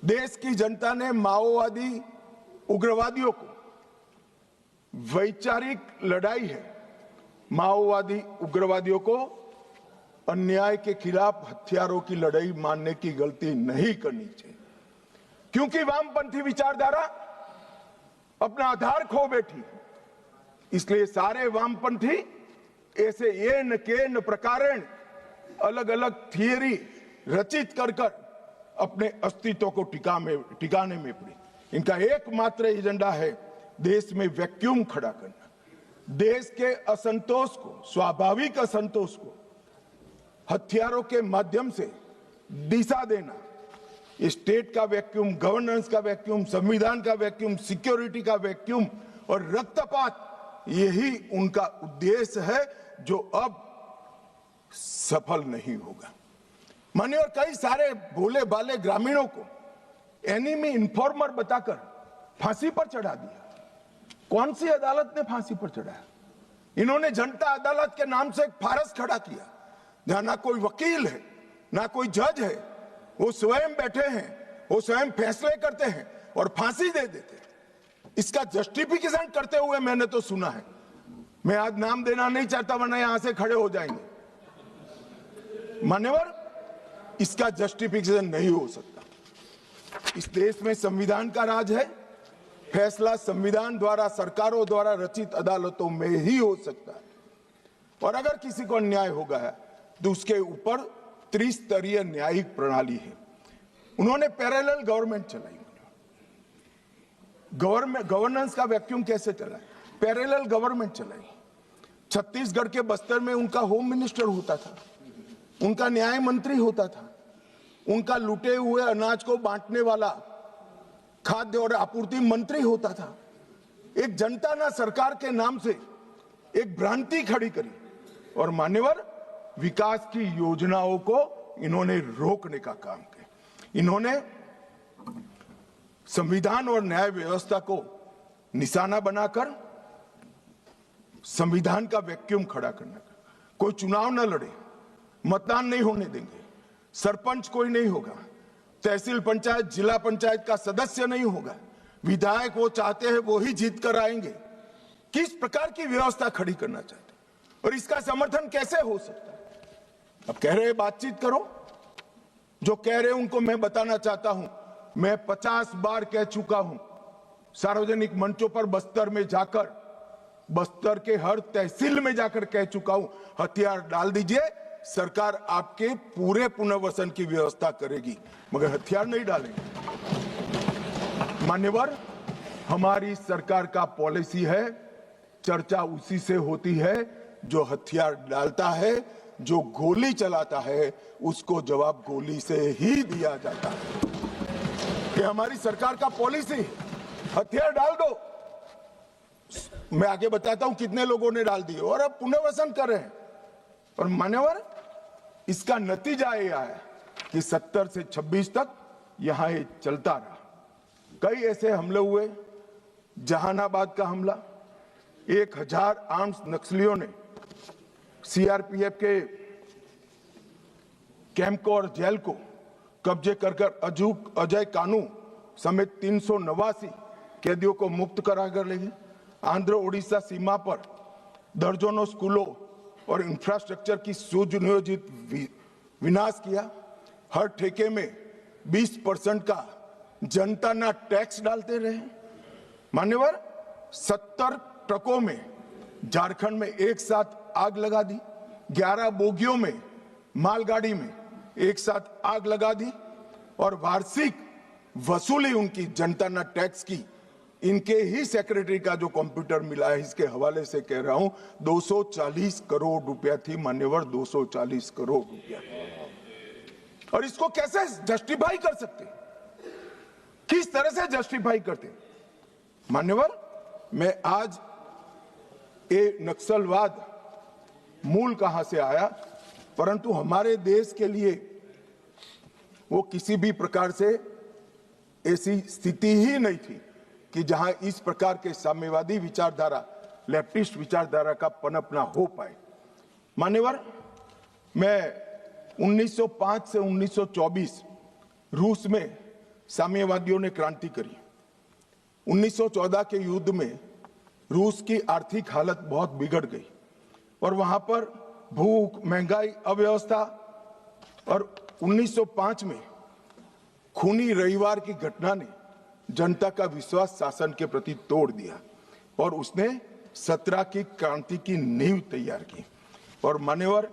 देश की जनता ने माओवादी उग्रवादियों को, वैचारिक लड़ाई है। माओवादी उग्रवादियों को अन्याय के खिलाफ हथियारों की लड़ाई मानने की गलती नहीं करनी चाहिए, क्योंकि वामपंथी विचारधारा अपना आधार खो बैठी। इसलिए सारे वामपंथी ऐसे येन केन प्रकारेण अलग अलग थियरी रचित कर अपने अस्तित्व को टिकाने में पड़ी। इनका एकमात्र एजेंडा है देश में वैक्यूम खड़ा करना, देश के असंतोष को, स्वाभाविक असंतोष को हथियारों के माध्यम से दिशा देना। स्टेट का वैक्यूम, गवर्नेंस का वैक्यूम, संविधान का वैक्यूम, सिक्योरिटी का वैक्यूम और रक्तपात, यही उनका उद्देश्य है जो अब सफल नहीं होगा। मानिए, और कई सारे भोले भाले ग्रामीणों को एनिमी इन्फॉर्मर बताकर फांसी पर चढ़ा दिया। कौन सी अदालत ने फांसी पर चढ़ाया? इन्होंने जनता अदालत के नाम से एक फारस खड़ा किया, जहां ना कोई वकील है, ना कोई जज है। वो स्वयं बैठे हैं, वो स्वयं फैसले करते हैं और फांसी दे देते हैं। इसका जस्टिफिकेशन करते हुए मैंने तो सुना है। मैं आज नाम देना नहीं चाहता, वरना यहां से खड़े हो जाएंगे। मान्यवर, इसका जस्टिफिकेशन नहीं हो सकता। इस देश में संविधान का राज है। फैसला संविधान द्वारा, सरकारों द्वारा रचित अदालतों में ही हो सकता है। और अगर किसी को अन्याय होगा है तो उसके ऊपर त्रिस्तरीय न्यायिक प्रणाली है। उन्होंने पैरेलल गवर्नमेंट चलाई। गवर्नेंस का वैक्यूम कैसे चला? पैरेलल गवर्नमेंट चलाई। छत्तीसगढ़ के बस्तर में उनका होम मिनिस्टर होता था, उनका न्याय मंत्री होता था, उनका लूटे हुए अनाज को बांटने वाला खाद्य और आपूर्ति मंत्री होता था। एक जनता ना सरकार के नाम से एक भ्रांति खड़ी करी और मान्यवर विकास की योजनाओं को इन्होंने रोकने का काम किया। इन्होंने संविधान और न्याय व्यवस्था को निशाना बनाकर संविधान का वैक्यूम खड़ा करने का। कोई चुनाव न लड़े, मतदान नहीं होने देंगे, सरपंच कोई नहीं होगा, तहसील पंचायत, जिला पंचायत का सदस्य नहीं होगा, विधायक वो चाहते हैं वो ही जीत कर आएंगे। किस प्रकार की व्यवस्था खड़ी करना चाहते और इसका समर्थन कैसे हो सकता है? अब कह रहे बातचीत करो, जो कह रहे उनको मैं बताना चाहता हूं, मैं 50 बार कह चुका हूं सार्वजनिक मंचों पर, बस्तर में जाकर, बस्तर के हर तहसील में जाकर कह चुका हूं, हथियार डाल दीजिए, सरकार आपके पूरे पुनर्वसन की व्यवस्था करेगी, मगर हथियार नहीं डालेंगे। मान्यवर, हमारी सरकार का पॉलिसी है, चर्चा उसी से होती है जो हथियार डालता है, जो गोली चलाता है उसको जवाब गोली से ही दिया जाता है। ये हमारी सरकार का पॉलिसी है। हथियार डाल दो, मैं आगे बताता हूं कितने लोगों ने डाल दिए और अब पुनर्वसन कर रहे हैं। और मान्यवर, इसका नतीजा यह है कि 70 से 26 तक यहां ये चलता रहा। कई ऐसे हमले हुए, जहानाबाद का हमला, 1000 आर्म्स नक्सलियों ने सीआरपीएफ के कैंप को और जेल को कब्जे कर अजय कानू समेत 389 कैदियों को मुक्त करा कर ले गए। आंध्र ओडिशा सीमा पर दर्जनों स्कूलों और इंफ्रास्ट्रक्चर की सुनियोजित विनाश किया। हर ठेके में 20% का जनता ना टैक्स डालते रहे। मान्यवर, 70 ट्रकों में झारखंड में एक साथ आग लगा दी, 11 बोगियों में मालगाड़ी में एक साथ आग लगा दी और वार्षिक वसूली उनकी जनता ना टैक्स की, इनके ही सेक्रेटरी का जो कंप्यूटर मिला है इसके हवाले से कह रहा हूं, 240 करोड़ रुपया थी। मान्यवर, 240 करोड़ रुपया। और इसको कैसे जस्टिफाई कर सकते, किस तरह से जस्टिफाई करते? मान्यवर, मैं आज ये नक्सलवाद मूल कहां से आया, परंतु हमारे देश के लिए वो किसी भी प्रकार से ऐसी स्थिति ही नहीं थी कि जहां इस प्रकार के साम्यवादी विचारधारा, लेफ्टिस्ट विचारधारा का पनपना हो पाए। मान्यवर, मैं 1905 से 1924 रूस में साम्यवादियों ने क्रांति करी। 1914 के युद्ध में रूस की आर्थिक हालत बहुत बिगड़ गई और वहां पर भूख, महंगाई, अव्यवस्था, और 1905 में खूनी रविवार की घटना ने जनता का विश्वास शासन के प्रति तोड़ दिया और उसने 17 की क्रांति की नींव तैयार की। और मान्यवर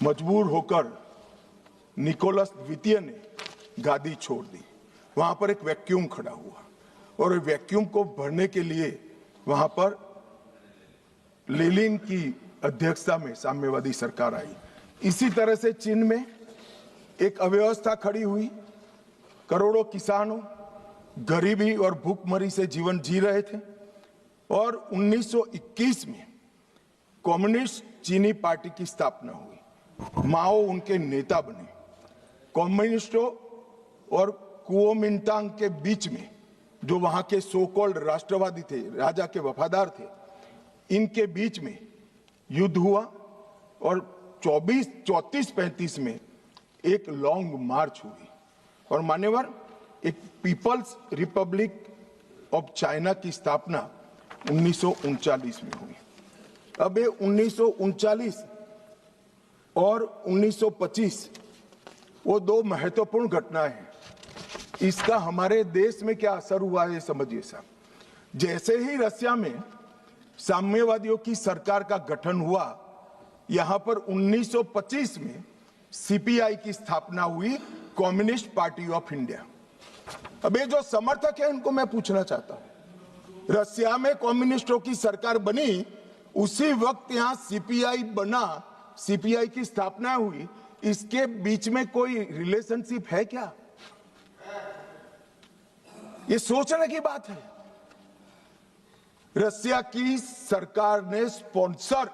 मजबूर होकर निकोलस द्वितीय ने गादी छोड़ दी। वहां पर एक वैक्यूम खड़ा हुआ और वैक्यूम को भरने के लिए वहां पर लेनिन की अध्यक्षता में साम्यवादी सरकार आई। इसी तरह से चीन में एक अव्यवस्था खड़ी हुई। करोड़ों किसानों गरीबी और भूखमरी से जीवन जी रहे थे और 1921 में कम्युनिस्ट चीनी पार्टी की स्थापना हुई। माओ उनके नेता बने। कम्युनिस्टों और कुओमिंटांग के बीच में, जो वहां के सो कॉल्ड राष्ट्रवादी थे, राजा के वफादार थे, इनके बीच में युद्ध हुआ और 34-35 में एक लॉन्ग मार्च हुई और मान्यवर एक पीपल्स रिपब्लिक ऑफ चाइना की स्थापना 1939 में हुई। अब ये 1939 और 1925 वो दो महत्वपूर्ण घटनाएं हैं। इसका हमारे देश में क्या असर हुआ है समझिए साहब। जैसे ही रशिया में साम्यवादियों की सरकार का गठन हुआ, यहां पर 1925 में सीपीआई की स्थापना हुई, कम्युनिस्ट पार्टी ऑफ इंडिया। अब ये जो समर्थक है उनको मैं पूछना चाहता हूं, रशिया में कम्युनिस्टों की सरकार बनी, उसी वक्त यहां सीपीआई बना, सीपीआई की स्थापना हुई, इसके बीच में कोई रिलेशनशिप है क्या? ये सोचने की बात है। रशिया की सरकार ने स्पॉन्सर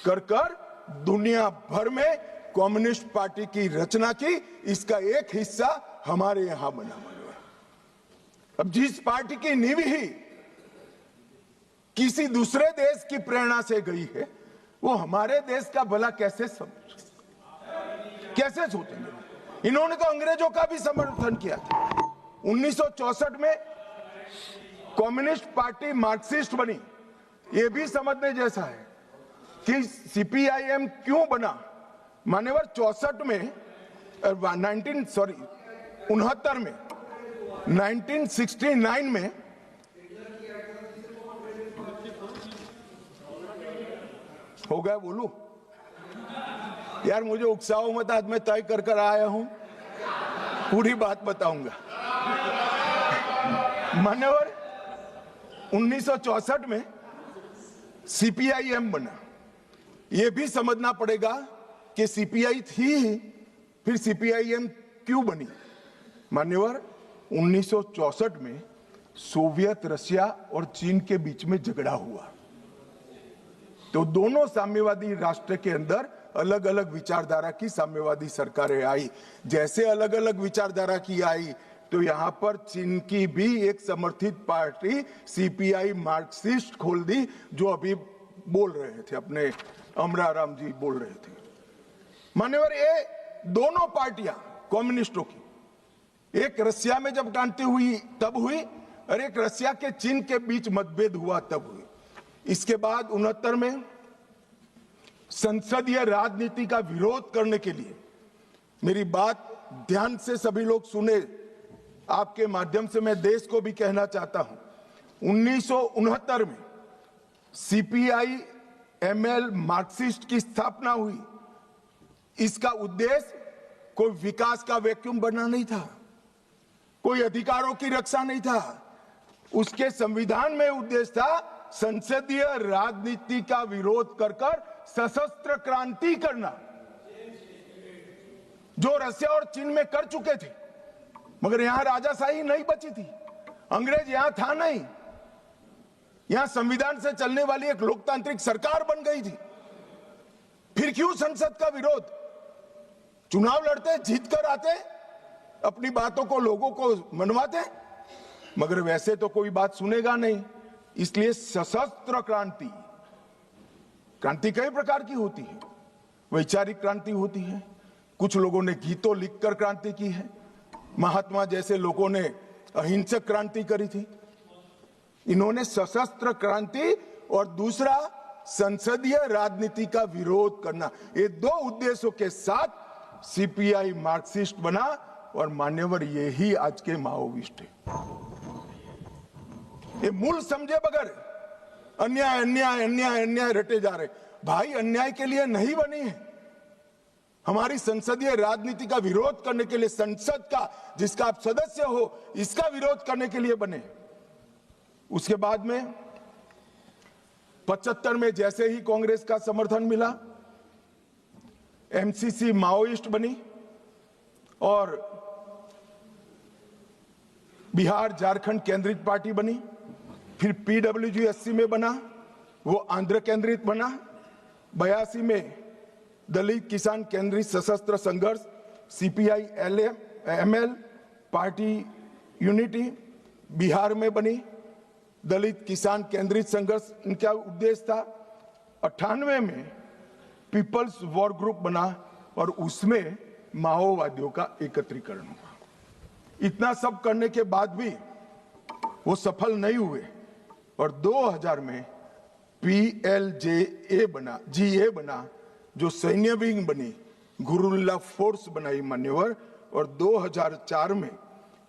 कर दुनिया भर में कम्युनिस्ट पार्टी की रचना की। इसका एक हिस्सा हमारे यहां बना हुआ। अब जिस पार्टी की नींव ही किसी दूसरे देश की प्रेरणा से गई है, वो हमारे देश का भला कैसे सोचेंगे? इन्होंने तो अंग्रेजों का भी समर्थन किया था। 1964 में कम्युनिस्ट पार्टी मार्क्सिस्ट बनी। यह भी समझने जैसा है कि सीपीआईएम क्यों बना। मान्यवर 64 में 1969 में हो गया। बोलू यार, मुझे उकसाओ मत, आज मैं तय कर आया हूं, पूरी बात बताऊंगा। मान्यवर 1964 में सीपीआईएम बना। यह भी समझना पड़ेगा कि सीपीआई थी, फिर सीपीआईएम क्यों बनी। मान्यवर 1964 में सोवियत रशिया और चीन के बीच में झगड़ा हुआ, तो दोनों साम्यवादी राष्ट्र के अंदर अलग अलग विचारधारा की साम्यवादी सरकारें आई। जैसे अलग अलग विचारधारा की आई, तो यहां पर चीन की भी एक समर्थित पार्टी सीपीआई मार्क्सिस्ट खोल दी, जो अभी बोल रहे थे, अपने अमराराम जी बोल रहे थे। मान्यवर ये दोनों पार्टियां कम्युनिस्टों की, एक रशिया में जब क्रांति हुई तब हुई, और एक रशिया के चीन के बीच मतभेद हुआ तब हुई। इसके बाद 69 में संसदीय राजनीति का विरोध करने के लिए, मेरी बात ध्यान से सभी लोग सुने, आपके माध्यम से मैं देश को भी कहना चाहता हूं, 1969 में सीपीआई एमएल मार्क्सिस्ट की स्थापना हुई। इसका उद्देश्य कोई विकास का वैक्यूम बनना नहीं था, कोई अधिकारों की रक्षा नहीं था। उसके संविधान में उद्देश्य था संसदीय राजनीति का विरोध कर सशस्त्र क्रांति करना, जो रशिया और चीन में कर चुके थे। मगर यहां राजाशाही नहीं बची थी, अंग्रेज यहां था नहीं, यहां संविधान से चलने वाली एक लोकतांत्रिक सरकार बन गई थी। फिर क्यों संसद का विरोध? चुनाव लड़ते, जीत कर आते, अपनी बातों को लोगों को मनवाते, मगर वैसे तो कोई बात सुनेगा नहीं। इसलिए सशस्त्र क्रांति, क्रांति कई प्रकार की होती है, वैचारिक क्रांति होती है, कुछ लोगों ने गीतों लिखकर क्रांति की है, महात्मा जैसे लोगों ने अहिंसक क्रांति करी थी। इन्होंने सशस्त्र क्रांति और दूसरा संसदीय राजनीति का विरोध करना, ये दो उद्देश्यों के साथ सीपीआई मार्क्सिस्ट बना और मान्यवर यही आज के माओविस्ट है। ये मूल समझे बगैर अन्याय अन्याय अन्याय अन्याय रटे जा रहे। भाई अन्याय के लिए नहीं बनी है, हमारी संसदीय राजनीति का विरोध करने के लिए, संसद का जिसका आप सदस्य हो इसका विरोध करने के लिए बने। उसके बाद में 75 में जैसे ही कांग्रेस का समर्थन मिला, एमसीसी माओइस्ट बनी और बिहार झारखंड केंद्रित पार्टी बनी। फिर पीडब्ल्यूजी में बना, वो आंध्र केंद्रित बना। 82 में दलित किसान केंद्रित सशस्त्र संघर्ष CPI ML party unity Bihar में बनी। दलित किसान केंद्रित संघर्ष इनका उद्देश्य था। 98 में पीपल्स वॉर ग्रुप बना और उसमें माओवादियों का एकत्रीकरण हुआ। इतना सब करने के बाद भी वो सफल नहीं हुए और 2000 में PLJA बना, GA बना, जो सैन्य विंग बनी, गुरुल्ला फोर्स बनाई मान्यवर। और 2004 में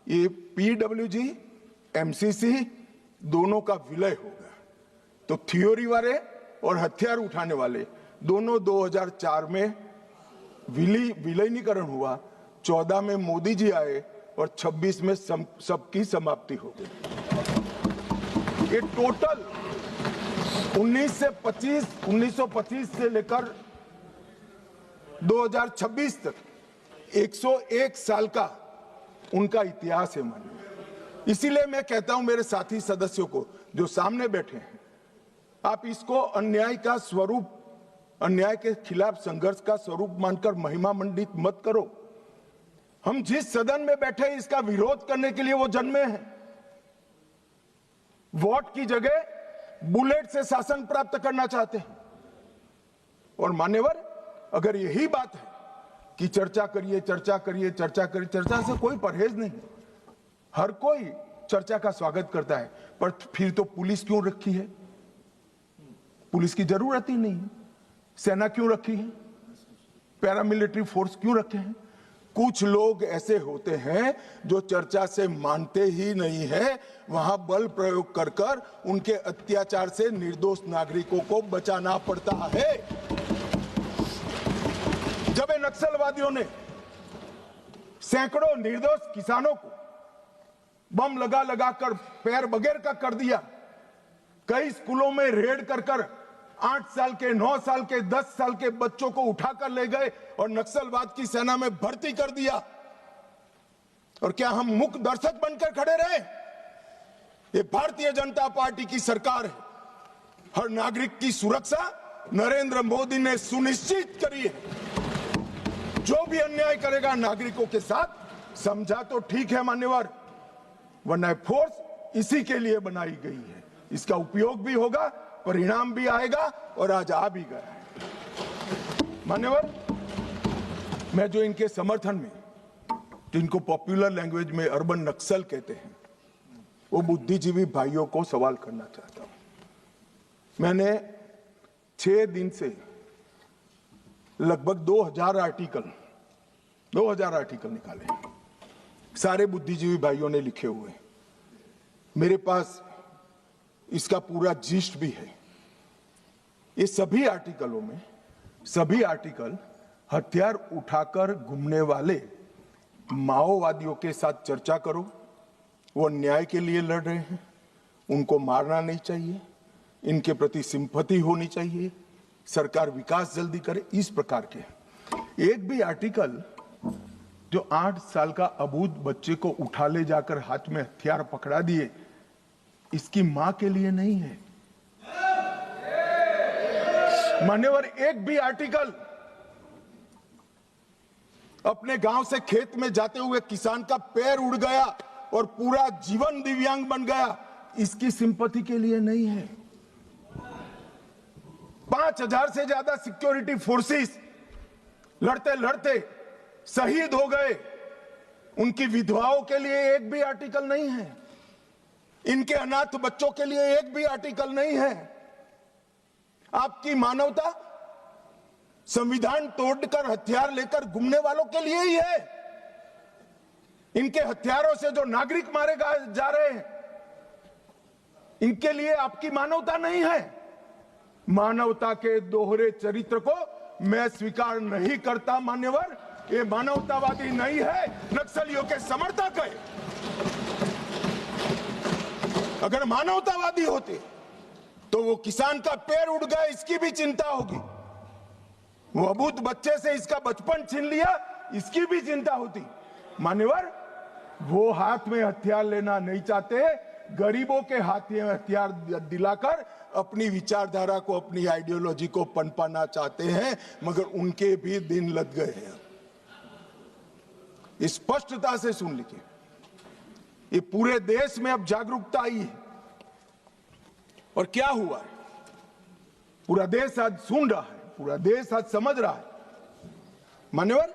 ये PWG MCC दोनों का विलय हो गया। तो थ्योरी वाले और हथियार उठाने वाले दोनों 2004 में विलीनीकरण हुआ। 14 में मोदी जी आए और 26 में सबकी समाप्ति हो गई। ये टोटल 1925 से लेकर 2026 तक 101 साल का उनका इतिहास है मानिए। इसीलिए मैं कहता हूं मेरे साथी सदस्यों को जो सामने बैठे हैं, आप इसको अन्याय का स्वरूप, अन्याय के खिलाफ संघर्ष का स्वरूप मानकर महिमा मंडित मत करो। हम जिस सदन में बैठे हैं इसका विरोध करने के लिए वो जन्मे हैं। वोट की जगह बुलेट से शासन प्राप्त करना चाहते हैं। और मान्यवर, अगर यही बात है कि चर्चा करिए चर्चा करिए चर्चा करिए, चर्चा से कोई परहेज नहीं। हर कोई चर्चा का स्वागत करता है, पर फिर तो पुलिस क्यों रखी है? पुलिस की जरूरत ही नहीं है। सेना क्यों रखी है? पैरामिलिट्री फोर्स क्यों रखे हैं? कुछ लोग ऐसे होते हैं जो चर्चा से मानते ही नहीं है, वहां बल प्रयोग कर कर उनके अत्याचार से निर्दोष नागरिकों को बचाना पड़ता है। जब इन नक्सलवादियों ने सैकड़ों निर्दोष किसानों को बम लगा लगा कर पैर बगैर का कर दिया, कई स्कूलों में रेड कर कर 8 साल के, 9 साल के, 10 साल के बच्चों को उठाकर ले गए और नक्सलवाद की सेना में भर्ती कर दिया। और क्या हम मुख्य दर्शक बनकर खड़े रहे? ये भारतीय जनता पार्टी की सरकार है। हर नागरिक की सुरक्षा नरेंद्र मोदी ने सुनिश्चित करी है। जो भी अन्याय करेगा नागरिकों के साथ, समझा तो ठीक है मान्यवर, वरना फोर्स इसी के लिए बनाई गई है। इसका उपयोग भी होगा, परिणाम भी आएगा और आज आ भी गया है। मान्यवर, मैं जो इनके समर्थन में, जिनको पॉपुलर लैंग्वेज में अर्बन नक्सल कहते हैं, वो बुद्धिजीवी भाइयों को सवाल करना चाहता हूं। मैंने 6 दिन से लगभग 2000 आर्टिकल निकाले, सारे बुद्धिजीवी भाइयों ने लिखे हुए। मेरे पास इसका पूरा जिस्ट भी है। ये सभी आर्टिकलों में, सभी आर्टिकल हथियार उठाकर घूमने वाले माओवादियों के साथ चर्चा करो, वो न्याय के लिए लड़ रहे हैं, उनको मारना नहीं चाहिए, इनके प्रति सिंपैथी होनी चाहिए, सरकार विकास जल्दी करे, इस प्रकार के। एक भी आर्टिकल जो 8 साल का अबूझ बच्चे को उठा ले जाकर हाथ में हथियार पकड़ा दिए, इसकी मां के लिए नहीं है। मान्यवर, एक भी आर्टिकल अपने गांव से खेत में जाते हुए किसान का पैर उड़ गया और पूरा जीवन दिव्यांग बन गया, इसकी सिंपैथी के लिए नहीं है। 5000 से ज्यादा सिक्योरिटी फोर्सेस लड़ते लड़ते शहीद हो गए, उनकी विधवाओं के लिए एक भी आर्टिकल नहीं है, इनके अनाथ बच्चों के लिए एक भी आर्टिकल नहीं है। आपकी मानवता संविधान तोड़कर हथियार लेकर घूमने वालों के लिए ही है। इनके हथियारों से जो नागरिक मारे जा रहे हैं, इनके लिए आपकी मानवता नहीं है। मानवता के दोहरे चरित्र को मैं स्वीकार नहीं करता मान्यवर। ये मानवतावादी नहीं है, नक्सलियों के समर्थक है। अगर मानवतावादी होते तो वो किसान का पैर उड़ गया इसकी भी चिंता होगी, वो अबूझ बच्चे से इसका बचपन छीन लिया इसकी भी चिंता होती। मान्यवर, वो हाथ में हथियार लेना नहीं चाहते, गरीबों के हाथ में हथियार दिलाकर अपनी विचारधारा को, अपनी आइडियोलॉजी को पनपाना चाहते हैं, मगर उनके भी दिन लग गए हैं। स्पष्टता से सुन लीजिए, ये पूरे देश में अब जागरूकता आई है। और क्या हुआ है, पूरा देश आज सुन रहा है, पूरा देश आज समझ रहा है। मान्यवर,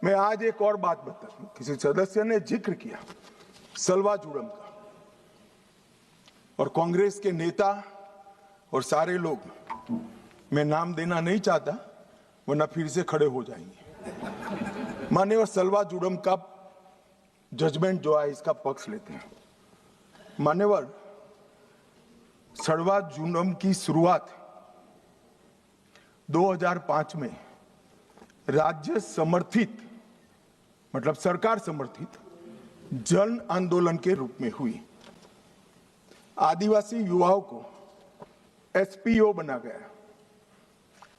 मैं आज एक और बात बता दूं। किसी सदस्य ने जिक्र किया सलवा जुड़म का, और कांग्रेस के नेता और सारे लोग, मैं नाम देना नहीं चाहता वरना फिर से खड़े हो जाएंगे। मान्यवर, सलवा जुड़म का जजमेंट जो है इसका पक्ष लेते हैं। मान्यवर, सलवा जुड़म की शुरुआत 2005 में राज्य समर्थित, मतलब सरकार समर्थित जन आंदोलन के रूप में हुई। आदिवासी युवाओं को एसपीओ बना गया,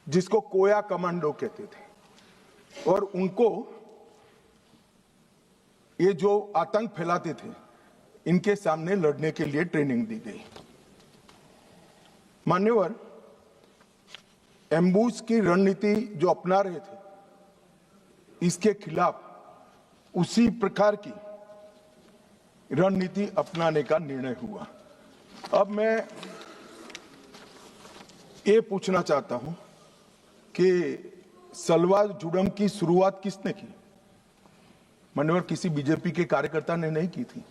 जिसको कोया कमांडो कहते थे, और उनको ये जो आतंक फैलाते थे इनके सामने लड़ने के लिए ट्रेनिंग दी गई। मान्यवर, एम्बुश की रणनीति जो अपना रहे थे, इसके खिलाफ उसी प्रकार की रणनीति अपनाने का निर्णय हुआ। अब मैं ये पूछना चाहता हूं कि सलवा जुड़म की शुरुआत किसने की? मान्यवर, किसी बीजेपी के कार्यकर्ता ने नहीं की थी।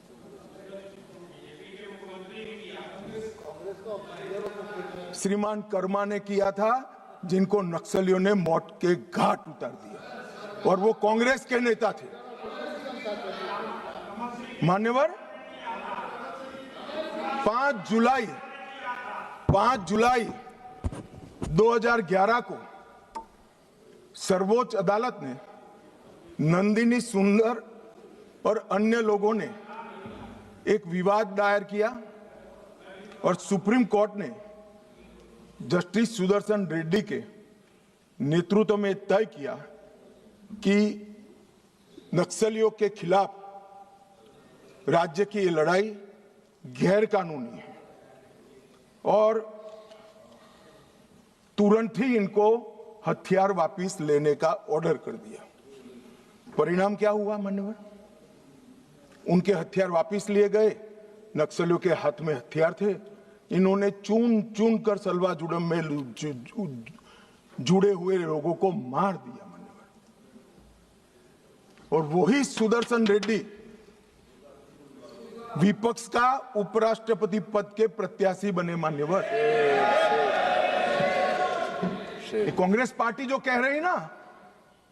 श्रीमान कर्मा ने किया था, जिनको नक्सलियों ने मौत के घाट उतार दिया, और वो कांग्रेस के नेता थे। मान्यवर, 5 जुलाई 2011 को सर्वोच्च अदालत ने नंदिनी सुंदर और अन्य लोगों ने एक विवाद दायर किया, और सुप्रीम कोर्ट ने जस्टिस सुदर्शन रेड्डी के नेतृत्व में तय किया कि नक्सलियों के खिलाफ राज्य की ये लड़ाई गैर कानूनी है, और तुरंत ही इनको हथियार वापस लेने का ऑर्डर कर दिया। परिणाम क्या हुआ मान्यवर? उनके हथियार वापस लिए गए, नक्सलियों के हाथ में हथियार थे, इन्होंने चुन चुन कर सलवा जुड़म में जुड़े हुए लोगों को मार दिया मान्यवर। और वही सुदर्शन रेड्डी विपक्ष का उपराष्ट्रपति पद के प्रत्याशी बने मान्यवर। कांग्रेस पार्टी जो कह रही ना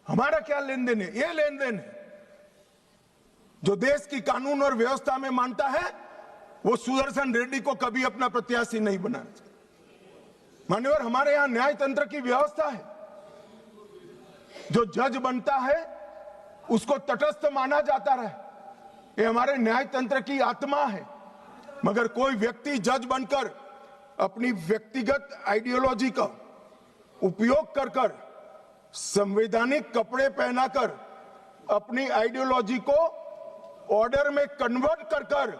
हमारा क्या लेन देन है, ये लेन देन है। जो देश की कानून और व्यवस्था में मानता है वो सुदर्शन रेड्डी को कभी अपना प्रत्याशी नहीं बनाना चाहिए। मान्यवर, हमारे यहां न्याय तंत्र की व्यवस्था है, जो जज बनता है उसको तटस्थ माना जाता रहे, ये हमारे न्याय तंत्र की आत्मा है। मगर कोई व्यक्ति जज बनकर अपनी व्यक्तिगत आइडियोलॉजी का उपयोग कर कर, संवैधानिक कपड़े पहनाकर अपनी आइडियोलॉजी को ऑर्डर में कन्वर्ट कर कर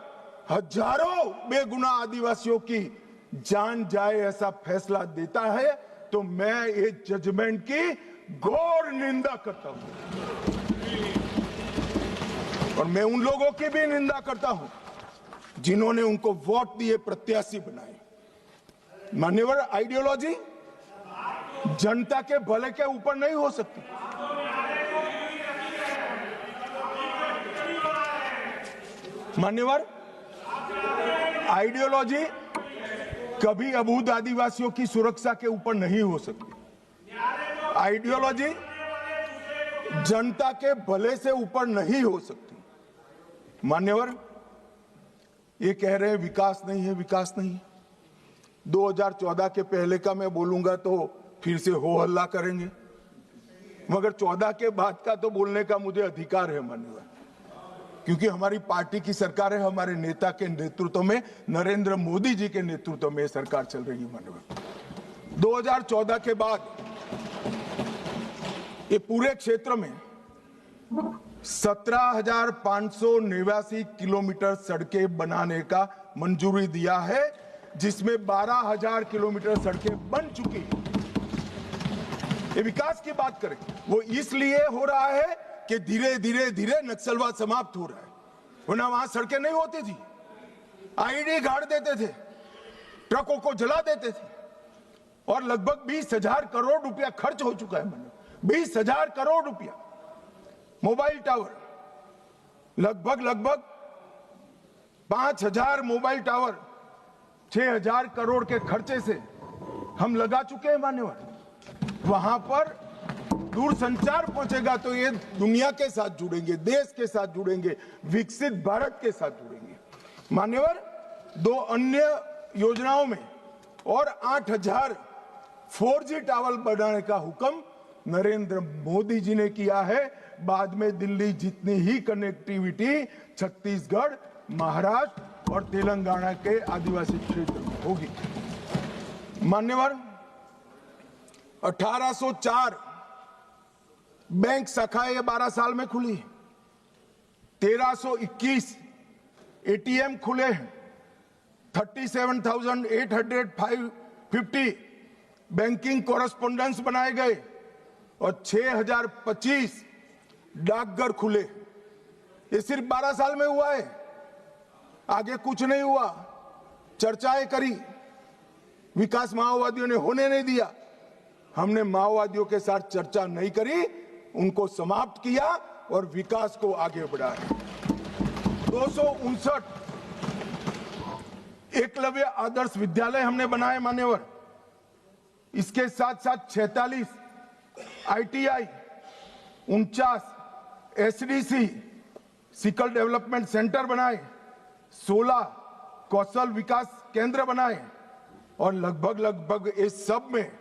हजारों बेगुनाह आदिवासियों की जान जाए ऐसा फैसला देता है, तो मैं ये जजमेंट की घोर निंदा करता हूं। और मैं उन लोगों की भी निंदा करता हूं जिन्होंने उनको वोट दिए, प्रत्याशी बनाए। मान्यवर, आइडियोलॉजी जनता के भले के ऊपर नहीं हो सकती। मान्यवर, आइडियोलॉजी कभी अबूझ आदिवासियों की सुरक्षा के ऊपर नहीं हो सकती। आइडियोलॉजी जनता के भले से ऊपर नहीं हो सकती। मान्यवर, ये कह रहे हैं विकास नहीं है, विकास नहीं है। 2014 के पहले का मैं बोलूंगा तो फिर से हो हल्ला करेंगे, मगर 14 के बाद का तो बोलने का मुझे अधिकार है मान्यवर, क्योंकि हमारी पार्टी की सरकार है, हमारे नेता के नेतृत्व में, नरेंद्र मोदी जी के नेतृत्व में सरकार चल रही है मान्यवर। 2014 के बाद ये पूरे क्षेत्र में 17,589 किलोमीटर सड़कें बनाने का मंजूरी दिया है, जिसमें 12,000 किलोमीटर सड़कें बन चुकी हैं। ये विकास की बात करें, वो इसलिए हो रहा है कि धीरे धीरे धीरे नक्सलवाद समाप्त हो रहा है, वरना वहां सड़कें नहीं होती थी। आईडी गाड़ देते थे, ट्रकों को जला देते थे, और लगभग 20,000 करोड़ रुपया खर्च हो चुका है। 20,000 करोड़ रुपया। मोबाइल टावर लगभग 5,000 मोबाइल टावर 6,000 करोड़ के खर्चे से हम लगा चुके हैं मान्यवर। वहां पर दूरसंचार पहुंचेगा तो ये दुनिया के साथ जुड़ेंगे, देश के साथ जुड़ेंगे, विकसित भारत के साथ जुड़ेंगे मान्यवर। 2 अन्य योजनाओं में और 8,000 4G टावर बनाने का हुक्म नरेंद्र मोदी जी ने किया है। बाद में दिल्ली जितनी ही कनेक्टिविटी छत्तीसगढ़, महाराष्ट्र और तेलंगाना के आदिवासी क्षेत्र में होगी। मान्यवर, 1804 बैंक शाखाएं 12 साल में खुली, 1321 एटीएम खुले हैं, 37,850 बैंकिंग कॉरेस्पोंडेंस बनाए गए और 6,025 डाकघर खुले। ये सिर्फ 12 साल में हुआ है, आगे कुछ नहीं हुआ। चर्चाएं करी, विकास माओवादियों ने होने नहीं दिया। हमने माओवादियों के साथ चर्चा नहीं करी, उनको समाप्त किया और विकास को आगे बढ़ाया। 259 एकलव्य आदर्श विद्यालय हमने बनाए मान्यवर। इसके साथ साथ 46 ITI, 49 SDC skill development centre बनाए, 16 कौशल विकास केंद्र बनाए और लगभग इस सब में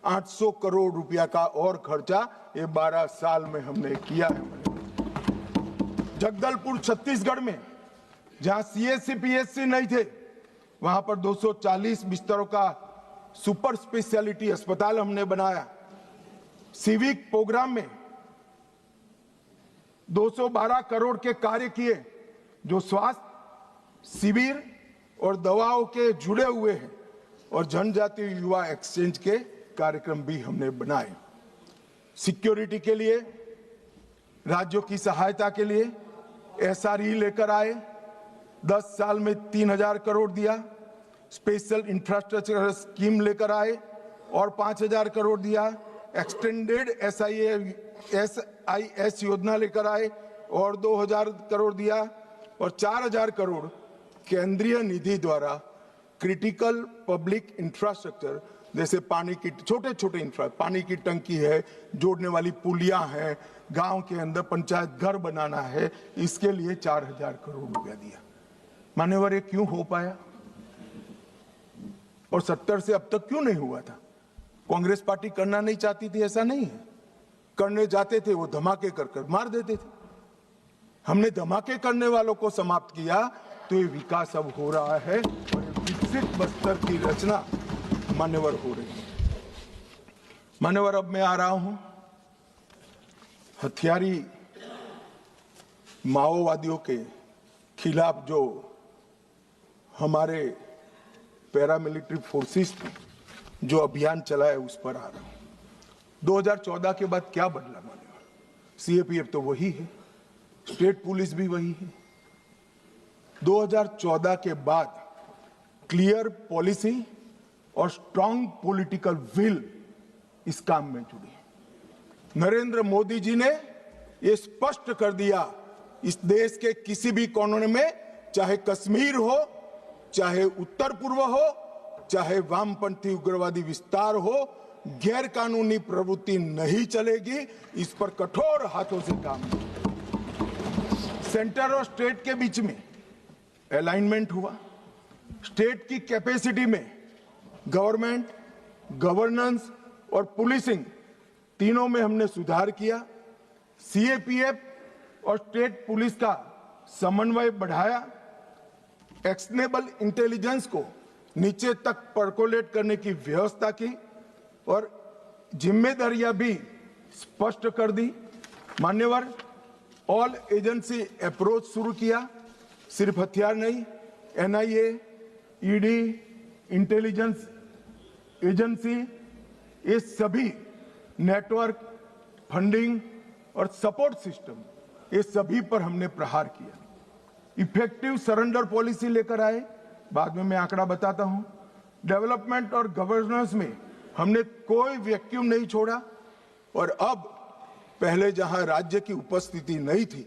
800 करोड़ रुपया का और खर्चा ये 12 साल में हमने किया है। जगदलपुर छत्तीसगढ़ में जहां CSC PSC नहीं थे, वहां पर 240 बिस्तरों का सुपर स्पेशलिटी अस्पताल हमने बनाया। सिविक प्रोग्राम में 212 करोड़ के कार्य किए, जो स्वास्थ्य शिविर और दवाओं के जुड़े हुए हैं, और जनजातीय युवा एक्सचेंज के कार्यक्रम भी हमने बनाए। सिक्योरिटी के लिए, राज्यों की सहायता के लिए SRE लेकर आए, 10 साल में 3,000 करोड़ दिया। स्पेशल इंफ्रास्ट्रक्चर स्कीम लेकर आए और 5,000 करोड़ दिया। एक्सटेंडेड SIS योजना लेकर आए और 2,000 करोड़ दिया, और 4,000 करोड़ केंद्रीय निधि द्वारा क्रिटिकल पब्लिक इंफ्रास्ट्रक्चर, जैसे पानी की छोटे पानी की टंकी है, जोड़ने वाली पुलियां हैं, गांव के अंदर पंचायत घर बनाना है, इसके लिए 4,000 करोड़ रुपया दिया। मान्यवर, ये क्यों हो पाया और 70 से अब तक क्यों नहीं हुआ था? कांग्रेस पार्टी करना नहीं चाहती थी, ऐसा नहीं है। करने जाते थे वो धमाके कर मार देते थे। हमने धमाके करने वालों को समाप्त किया, तो ये विकास अब हो रहा है और विकसित बस्तर की रचना मान्यवर हो रही है। मान्यवर, अब मैं आ रहा हूं हथियारी माओवादियों के खिलाफ जो हमारे पैरामिलिट्री फोर्सेस ने जो अभियान चलाया, उस पर आ रहा हूं। 2014 के बाद क्या बदला मान्यवर? CAPF तो वही है, स्टेट पुलिस भी वही है। 2014 के बाद क्लियर पॉलिसी और स्ट्रांग पॉलिटिकल विल इस काम में जुड़ी। नरेंद्र मोदी जी ने ये स्पष्ट कर दिया, इस देश के किसी भी कोने में, चाहे कश्मीर हो, चाहे उत्तर पूर्व हो, चाहे वामपंथी उग्रवादी विस्तार हो, गैर कानूनी प्रवृत्ति नहीं चलेगी। इस पर कठोर हाथों से काम सेंटर और स्टेट के बीच में अलाइनमेंट हुआ। स्टेट की कैपेसिटी में गवर्नमेंट, गवर्नेंस और पुलिसिंग तीनों में हमने सुधार किया। सीएपीएफ और स्टेट पुलिस का समन्वय बढ़ाया। एक्शनेबल इंटेलिजेंस को नीचे तक परकोलेट करने की व्यवस्था की और जिम्मेदारियां भी स्पष्ट कर दी। मान्यवर, ऑल एजेंसी अप्रोच शुरू किया। सिर्फ हथियार नहीं, एनआईए, ईडी, इंटेलिजेंस एजेंसी, ये सभी नेटवर्क, फंडिंग और सपोर्ट सिस्टम, ये सभी पर हमने प्रहार किया। इफेक्टिव सरेंडर पॉलिसी लेकर आए, बाद में मैं आंकड़ा बताता हूं। डेवलपमेंट और गवर्नेंस में हमने कोई वैक्यूम नहीं छोड़ा और अब पहले जहां राज्य की उपस्थिति नहीं थी,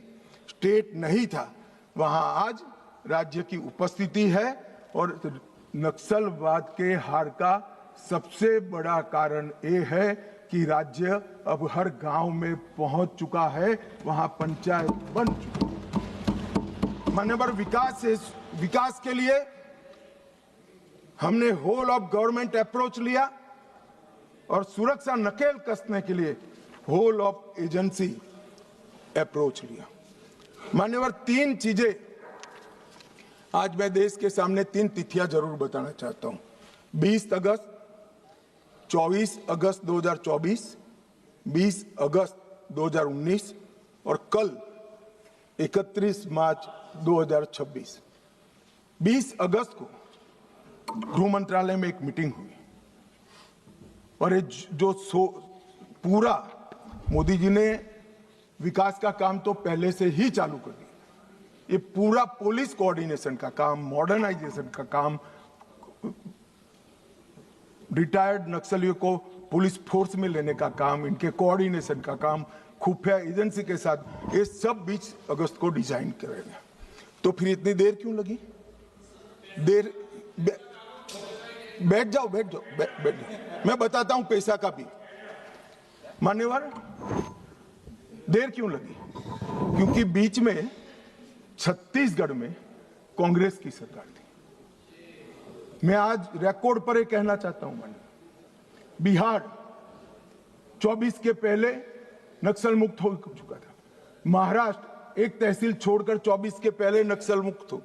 स्टेट नहीं था, वहां आज राज्य की उपस्थिति है। और नक्सलवाद के हार का सबसे बड़ा कारण ये है कि राज्य अब हर गांव में पहुंच चुका है, वहां पंचायत बन चुकी है। मान्यवर, विकास के लिए हमने होल ऑफ गवर्नमेंट अप्रोच लिया और सुरक्षा नकेल कसने के लिए होल ऑफ एजेंसी अप्रोच लिया। मान्यवर, तीन चीजें आज मैं देश के सामने, तीन तिथियां जरूर बताना चाहता हूं। 20 अगस्त, 24 अगस्त 2024, 20 अगस्त 2019 और कल 31 मार्च 2026। 20 अगस्त को गृह मंत्रालय में एक मीटिंग हुई और ये जो पूरा मोदी जी ने विकास का काम तो पहले से ही चालू कर दिया। ये पूरा पुलिस कोऑर्डिनेशन का काम, मॉडर्नाइजेशन का काम, रिटायर्ड नक्सलियों को पुलिस फोर्स में लेने का काम, इनके कोऑर्डिनेशन का काम, खुफिया एजेंसी के साथ, ये सब 20 अगस्त को डिजाइन करेंगे। तो फिर इतनी देर क्यों लगी? बैठ जाओ, मैं बताता हूं पैसा का भी। मान्यवर, देर क्यों लगी? क्योंकि बीच में छत्तीसगढ़ में कांग्रेस की सरकार थी। मैं आज रिकॉर्ड पर यह कहना चाहता हूं, बिहार 24 के पहले नक्सल मुक्त हो चुका था। महाराष्ट्र एक तहसील छोड़कर 24 के पहले नक्सल मुक्त हो।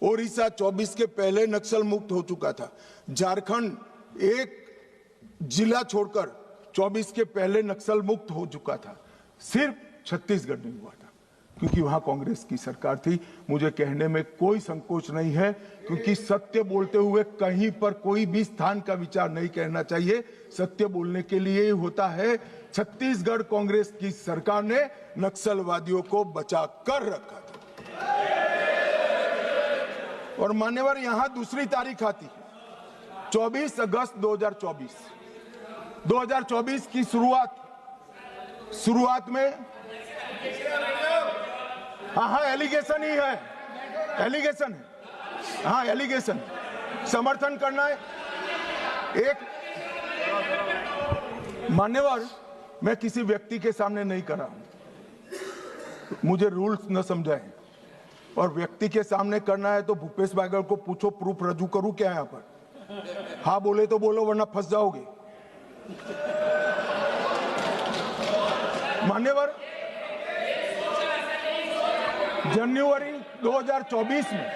ओडिशा 24 के पहले नक्सल मुक्त हो चुका था। झारखंड एक जिला छोड़कर 24 के पहले नक्सल मुक्त हो चुका था। सिर्फ छत्तीसगढ़ नहीं हुआ था क्योंकि वहां कांग्रेस की सरकार थी। मुझे कहने में कोई संकोच नहीं है, क्योंकि सत्य बोलते हुए कहीं पर कोई भी स्थान का विचार नहीं करना चाहिए। सत्य बोलने के लिए ही होता है। छत्तीसगढ़ कांग्रेस की सरकार ने नक्सलवादियों को बचा कर रखा था। और मान्यवर, यहां दूसरी तारीख आती है 24 अगस्त 2024। 2024 की शुरुआत में हाँ, एलिगेशन ही है, एलिगेशन है। हाँ, एलिगेशन, समर्थन करना है। एक मान्यवर, मैं किसी व्यक्ति के सामने नहीं कर रहा हूं, मुझे रूल्स न समझाएं। और व्यक्ति के सामने करना है तो भूपेश बागल को पूछो, प्रूफ रजू करूं क्या यहां पर? हाँ बोले तो बोलो, वरना फंस जाओगे। मान्यवर, जनवरी 2024 में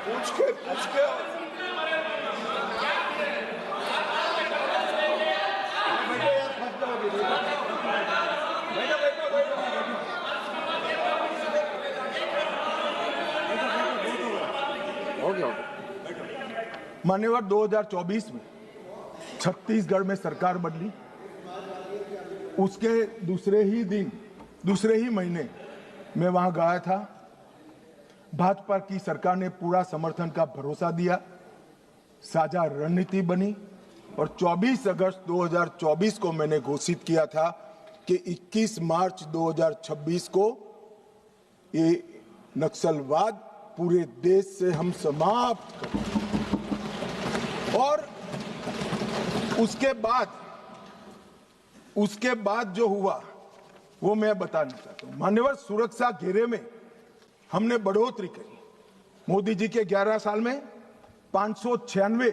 पूछ के मान्यवर, 2024 में छत्तीसगढ़ में सरकार बदली। उसके दूसरे ही महीने मैं वहां गया था। भाजपा की सरकार ने पूरा समर्थन का भरोसा दिया साझा रणनीति बनी और 24 अगस्त 2024 को मैंने घोषित किया था कि 21 मार्च 2026 को ये नक्सलवाद पूरे देश से हम समाप्त करें। और उसके बाद जो हुआ वो मैं बताना चाहता हूं। मान्यवर, सुरक्षा घेरे में हमने बढ़ोतरी करी। मोदी जी के 11 साल में 596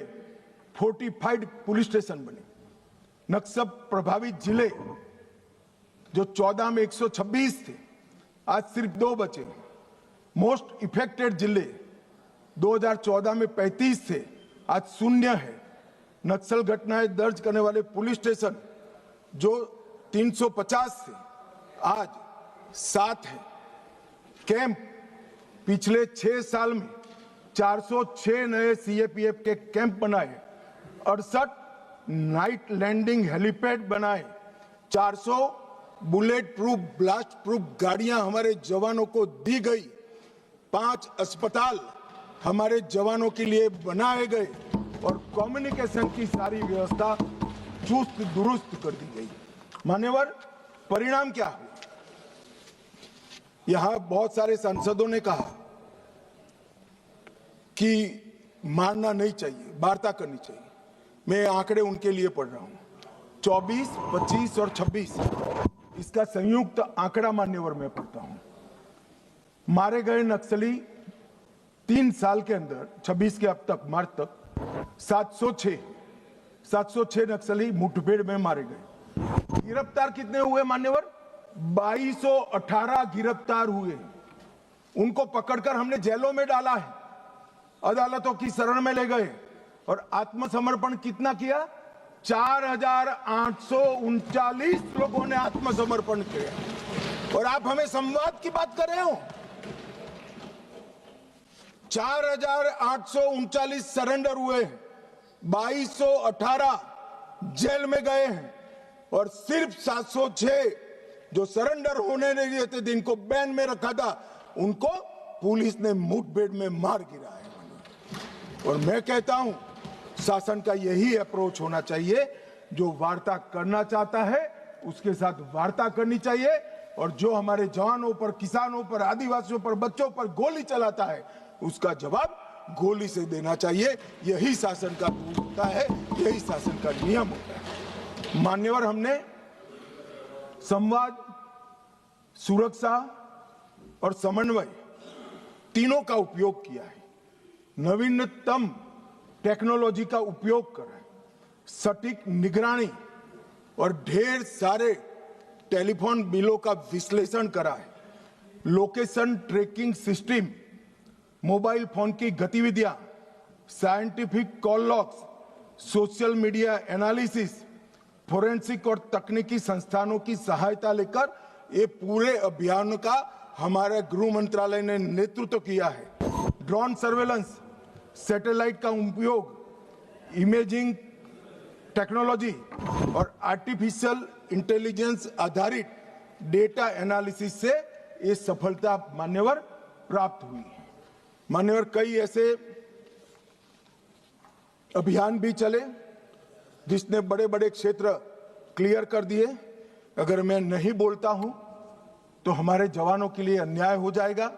फोर्टिफाइड पुलिस स्टेशन बने। नक्सल प्रभावित जिले जो 14 में 126 थे, आज सिर्फ 2 बचे। मोस्ट इफेक्टेड जिले 2014 में 35 थे, आज 0 है। नक्सल घटनाएं दर्ज करने वाले पुलिस स्टेशन जो 350 थे, आज 7 है। कैंप पिछले 6 साल में 406 नए सीएपीएफ के कैंप बनाए, 68 नाइट लैंडिंग हेलीपैड बनाए, 400 बुलेट प्रूफ ब्लास्ट प्रूफ गाड़ियां हमारे जवानों को दी गई, 5 अस्पताल हमारे जवानों के लिए बनाए गए और कम्युनिकेशन की सारी व्यवस्था चुस्त दुरुस्त कर दी गई। मान्यवर, परिणाम क्या हुआ? यहां बहुत सारे सांसदों ने कहा कि मारना नहीं चाहिए, वार्ता करनी चाहिए। मैं आंकड़े उनके लिए पढ़ रहा हूं। 24, 25 और 26 इसका संयुक्त आंकड़ा मान्यवर में पढ़ता हूं। मारे गए नक्सली 3 साल के अंदर 26 के अब तक मार्च तक 706 नक्सली मुठभेड़ में मारे गए। गिरफ्तार कितने हुए मान्यवर? 2218 गिरफ्तार हुए। उनको पकड़कर हमने जेलों में डाला है, अदालतों की शरण में ले गए और आत्मसमर्पण कितना किया? 4839 लोगों ने आत्मसमर्पण किया। और आप हमें संवाद की बात कर रहे हो? 4839 सरेंडर हुए, 2218 जेल में गए हैं और सिर्फ 706 जो सरेंडर होने नहीं देते थे, इनको बैन में रखा था, उनको पुलिस ने मुठभेड़ में मार गिराया। और मैं कहता हूं शासन का यही अप्रोच होना चाहिए। जो वार्ता करना चाहता है उसके साथ वार्ता करनी चाहिए, और जो हमारे जवानों पर, किसानों पर, आदिवासियों पर, बच्चों पर गोली चलाता है उसका जवाब गोली से देना चाहिए। यही शासन का रूल होता है, यही शासन का नियम होता है। मान्यवर, हमने संवाद, सुरक्षा और समन्वय तीनों का उपयोग किया है। नवीनतम टेक्नोलॉजी का उपयोग कर रहे हैं, सटीक निगरानी और ढेर सारे टेलीफोन बिलों का विश्लेषण करा है। Location tracking system, mobile phone की गतिविधियां, scientific call logs, social media analysis, forensic और तकनीकी संस्थानों की सहायता लेकर ये पूरे अभियान का हमारे गृह मंत्रालय ने नेतृत्व किया है। ड्रोन सर्वेलेंस, सैटेलाइट का उपयोग, इमेजिंग टेक्नोलॉजी और आर्टिफिशियल इंटेलिजेंस आधारित डेटा एनालिसिस से ये सफलता मान्यवर प्राप्त हुई है। मान्यवर, कई ऐसे अभियान भी चले जिसने बड़े बड़े क्षेत्र क्लियर कर दिए। अगर मैं नहीं बोलता हूं तो हमारे जवानों के लिए अन्याय हो जाएगा।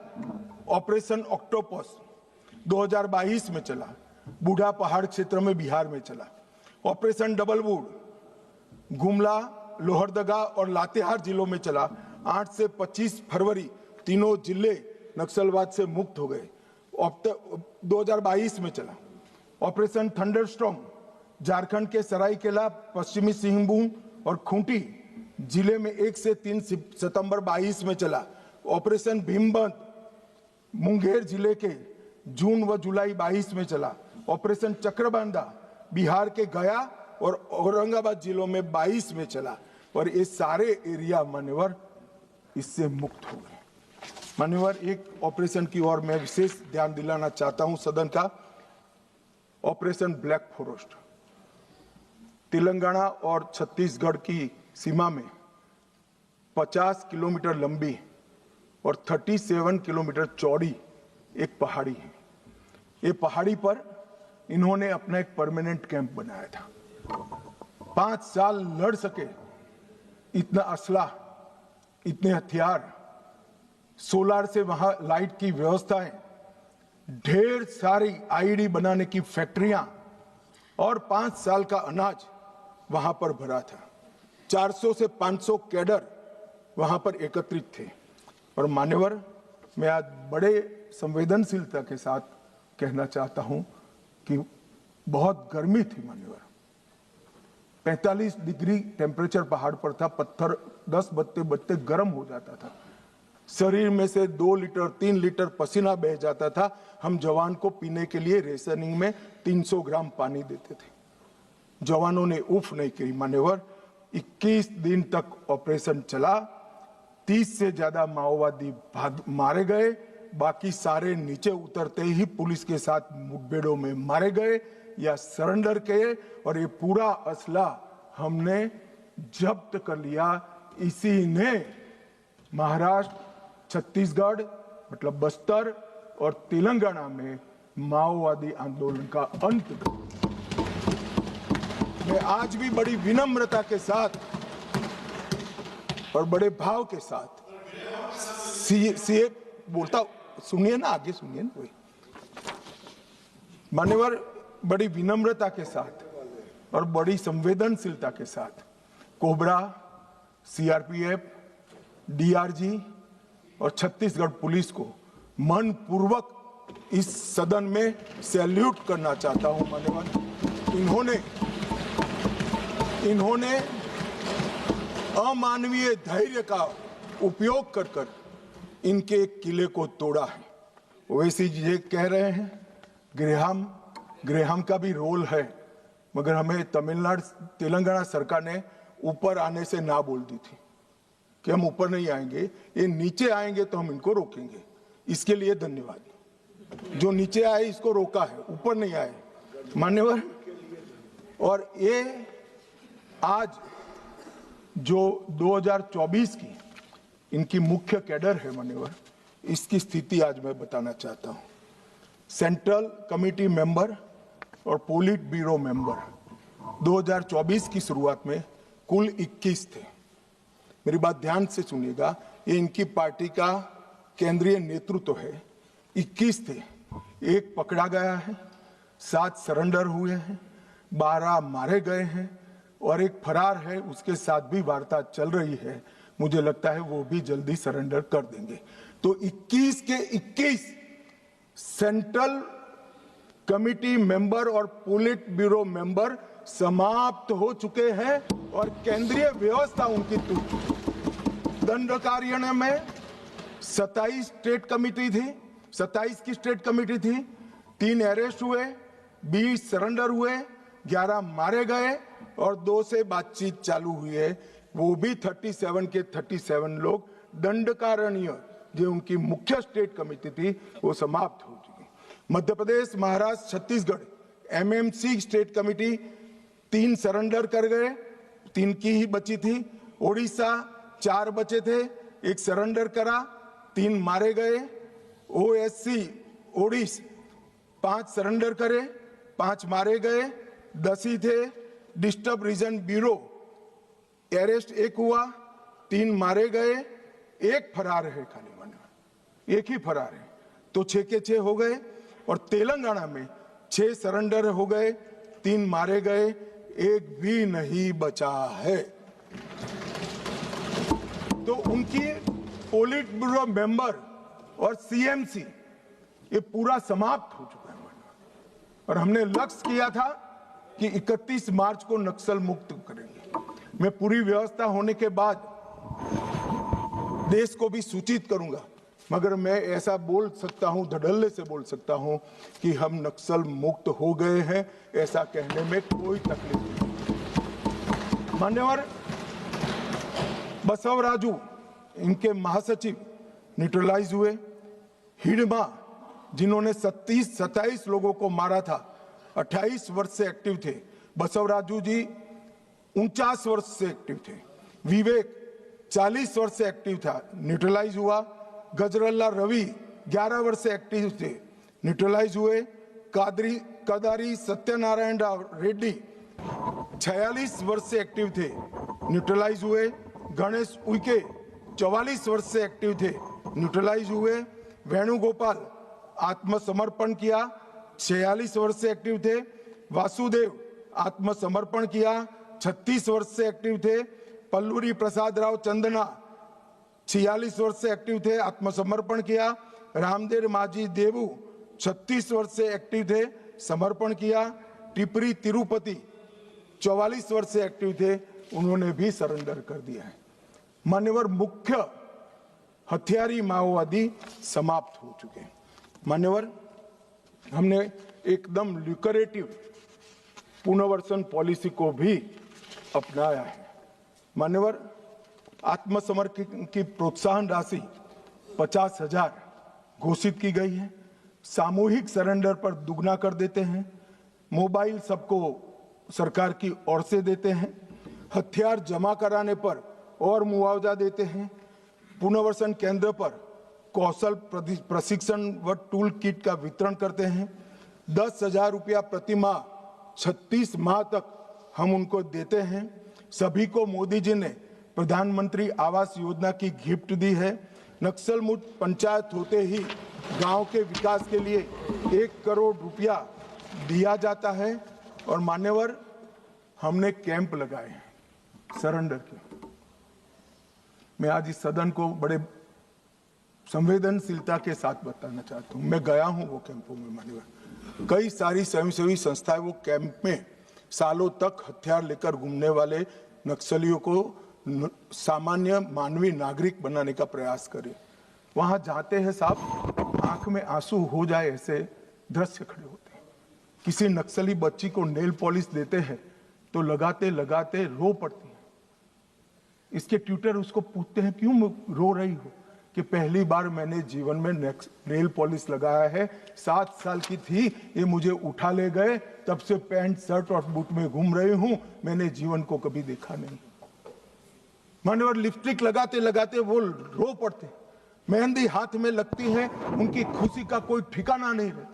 ऑपरेशन ऑक्टोपस 2022 में चला, बूढ़ा पहाड़ क्षेत्र में बिहार में चला। Operation double would Gumla, Lohardaga और लातेहार जिलों में चला। 8 से 25 फरवरी तीनों जिले नक्सलवाद से मुक्त हो गए। 2022 में चला। ऑपरेशन थंडरस्टॉर्म झारखंड के सरायकेला, पश्चिमी सिंहभूम और खूंटी जिले में 1 से 3 सितंबर 22 में चला। ऑपरेशन भीमबंद मुंगेर जिले के जून व जुलाई 22 में चला। ऑपरेशन चक्रबांधा बिहार के गया और औरंगाबाद जिलों में 22 में चला। और ये सारे एरिया मान्यवर इससे मुक्त हो गए। मान्यवर, एक ऑपरेशन की ओर मैं विशेष ध्यान दिलाना चाहता हूं सदन का। ऑपरेशन ब्लैक फॉरेस्ट तेलंगाना और छत्तीसगढ़ की सीमा में 50 किलोमीटर लंबी और 37 किलोमीटर चौड़ी एक पहाड़ी है। ये पहाड़ी पर इन्होंने अपना एक परमानेंट कैंप बनाया था। 5 साल लड़ सके, इतना असला, इतने हथियार, सोलार से वहां लाइट की व्यवस्थाएं, ढेर सारी आईडी बनाने की फैक्ट्रियां और 5 साल का अनाज वहां पर भरा था। 400 से 500 कैडर वहां पर एकत्रित थे। और मान्यवर, मैं आज बड़े संवेदनशीलता के साथ कहना चाहता हूं कि बहुत गर्मी थी मान्यवर। 45 डिग्री टेम्परेचर पहाड़ पर था, पत्थर 10 बजते बजते गर्म हो जाता था, शरीर में से 2 लीटर 3 लीटर पसीना बह जाता था। हम जवान को पीने के लिए रेशनिंग में 300 ग्राम पानी देते थे। जवानों ने उफ नहीं की मान्यवर। 21 दिन तक ऑपरेशन चला, 30 से ज्यादा माओवादी मारे गए, बाकी सारे नीचे उतरते ही पुलिस के साथ मुठभेड़ों में मारे गए या सरेंडर किए। और ये पूरा असला हमने जब्त कर लिया। इसी ने महाराष्ट्र, छत्तीसगढ़ मतलब बस्तर और तेलंगाना में माओवादी आंदोलन का अंत किया। मैं आज भी बड़ी विनम्रता के साथ और बड़े भाव के साथ सीए बोलता, सुनिए ना, आगे सुनिए ना। वही मान्यवर, बड़ी विनम्रता के साथ और बड़ी संवेदनशीलता के साथ कोबरा, सीआरपीएफ, डीआरजी और छत्तीसगढ़ पुलिस को मन पूर्वक इस सदन में सैल्यूट करना चाहता हूं मान्यवर। इन्होंने अमानवीय धैर्य का उपयोग कर इनके किले को तोड़ा है। वैसे ये कह रहे हैं ग्रेहाम का भी रोल है, मगर हमें तेलंगाना सरकार ने ऊपर आने से ना बोल दी थी कि हम ऊपर नहीं आएंगे, ये नीचे आएंगे तो हम इनको रोकेंगे। इसके लिए धन्यवाद। जो नीचे आए इसको रोका है, ऊपर नहीं आए मान्यवर। और ये आज जो 2024 की इनकी मुख्य कैडर है मान्यवर, इसकी स्थिति आज मैं बताना चाहता हूं। सेंट्रल कमेटी मेंबर और पोलिट ब्यूरो मेंबर 2024 की शुरुआत में कुल 21 थे। मेरी बात ध्यान से सुनिएगा, ये इनकी पार्टी का केंद्रीय नेतृत्व है। 21 थे, 1 पकड़ा गया है, 7 सरेंडर हुए हैं, 12 मारे गए हैं और 1 फरार है, उसके साथ भी वार्ता चल रही है। मुझे लगता है वो भी जल्दी सरेंडर कर देंगे। तो 21 के 21 सेंट्रल कमिटी मेंबर और पोलिट ब्यूरो मेंबर समाप्त हो चुके हैं और केंद्रीय व्यवस्था उनकी टूट चुकी। दंडकार्य में 27 स्टेट कमिटी थी, 27 की स्टेट कमिटी थी। 3 अरेस्ट हुए, 20 सरेंडर हुए, 11 मारे गए और 2 से बातचीत चालू हुई है। वो भी 37 के 37 लोग दंडकारण्य जो उनकी मुख्य स्टेट कमेटी थी वो समाप्त हो चुकी। Madhya Pradesh, Maharashtra, Chhattisgarh MMC state committee 3 surrender कर गए, 3 की ही बची थी। ओडिशा 4 बचे थे, 1 सरेंडर करा, 3 मारे गए। ओएससी ओडिशा 5 सरेंडर करे, 5 मारे गए, 10 ही थे। डिस्टर्ब रीजन ब्यूरो अरेस्ट 1 हुआ, 3 मारे गए, 1 फरार है, खाली मानो 1 ही फरार है, तो 6 के 6 हो गए। और तेलंगाना में 6 सरेंडर हो गए, 3 मारे गए, 1 भी नहीं बचा है। तो उनकी पोलिट ब्यूरो मेंबर और सीएमसी ये पूरा समाप्त हो चुका है। और हमने लक्ष्य किया था कि 31 मार्च को नक्सल मुक्त करेंगे। मैं पूरी व्यवस्था होने के बाद देश को भी सूचित करूंगा, मगर मैं ऐसा बोल सकता हूं, धड़ल्ले से बोल सकता हूं कि हम नक्सल मुक्त हो गए हैं, ऐसा कहने में कोई तकलीफ नहीं। मान्यवर बसवराजू इनके महासचिव न्यूट्रलाइज हुए। हिडमा जिन्होंने 27 लोगों को मारा था, 28 वर्ष से एक्टिव थे। बसवराजू जी 49 वर्ष से एक्टिव थे। विवेक 40 वर्ष से एक्टिव था, न्यूट्रलाइज हुआ। गजरल्ला रवि 11 वर्ष से एक्टिव थे, न्यूट्रलाइज हुए। कादरी कदारी सत्यनारायण रेड्डी 46 वर्ष से एक्टिव थे, न्यूट्रलाइज हुए। गणेश उइके 44 वर्ष से एक्टिव थे, न्यूट्रलाइज हुए। वेणुगोपाल आत्मसमर्पण किया, 46 वर्ष से एक्टिव थे। वासुदेव आत्मसमर्पण किया, 36 वर्ष से एक्टिव थे। पल्लूरी प्रसाद राव चंदना 46 वर्ष से एक्टिव थे, आत्मसमर्पण किया। रामदेव माजी देवू 36 वर्ष से एक्टिव थे, समर्पण किया। टिपरी तिरुपति 44 वर्ष से एक्टिव थे, उन्होंने भी सरेंडर कर दिया है। मान्यवर, मुख्य हथियारी माओवादी समाप्त हो चुके हैं। मान्यवर, हमने एकदम ल्यूकरेटिव पुनर्वसन पॉलिसी को भी अपनाया है। मान्यवर, आत्मसमर्पण की प्रोत्साहन राशि 50,000 घोषित की गई है। सामूहिक सरेंडर पर दुगना कर देते हैं। मोबाइल सबको सरकार की ओर से देते हैं। हथियार जमा कराने पर और मुआवजा देते हैं। पुनर्वसन केंद्र पर कौशल प्रशिक्षण व टूल किट का वितरण करते हैं। 10,000 रुपया प्रति माह 36 माह तक हम उनको देते हैं। सभी को मोदी जी ने प्रधानमंत्री आवास योजना की गिफ्ट दी है। नक्सल मुक्त पंचायत होते ही गांव के विकास के लिए 1 करोड़ रुपया दिया जाता है। और मान्यवर, हमने कैंप लगाए हैं सरेंडर के। मैं आज इस सदन को बड़े संवेदनशीलता के साथ बताना चाहता हूं, मैं गया हूं वो कैंपों में। मान्यवर, कई सारी स्वयंसेवी संस्थाएं वो कैंप में सालों तक हथियार लेकर घूमने वाले नक्सलियों को सामान्य मानवीय नागरिक बनाने का प्रयास करें। वहां जाते हैं साहब, आंख में आंसू हो जाए ऐसे दृश्य खड़े होते हैं। किसी नक्सली बच्ची को नेल पॉलिश देते हैं तो लगाते लगाते रो पड़ती है। इसके ट्यूटर उसको पूछते हैं, क्यों रो रही हो? कि पहली बार मैंने जीवन में नेल पॉलिश लगाया है, 7 साल की थी, ये मुझे उठा ले गए, तब से पैंट शर्ट और बूट में घूम रही हूं, मैंने जीवन को कभी देखा नहीं। मान्यवर, लिपस्टिक लगाते लगाते वो रो पड़ते, मेहंदी हाथ में लगती है, उनकी खुशी का कोई ठिकाना नहीं रहता।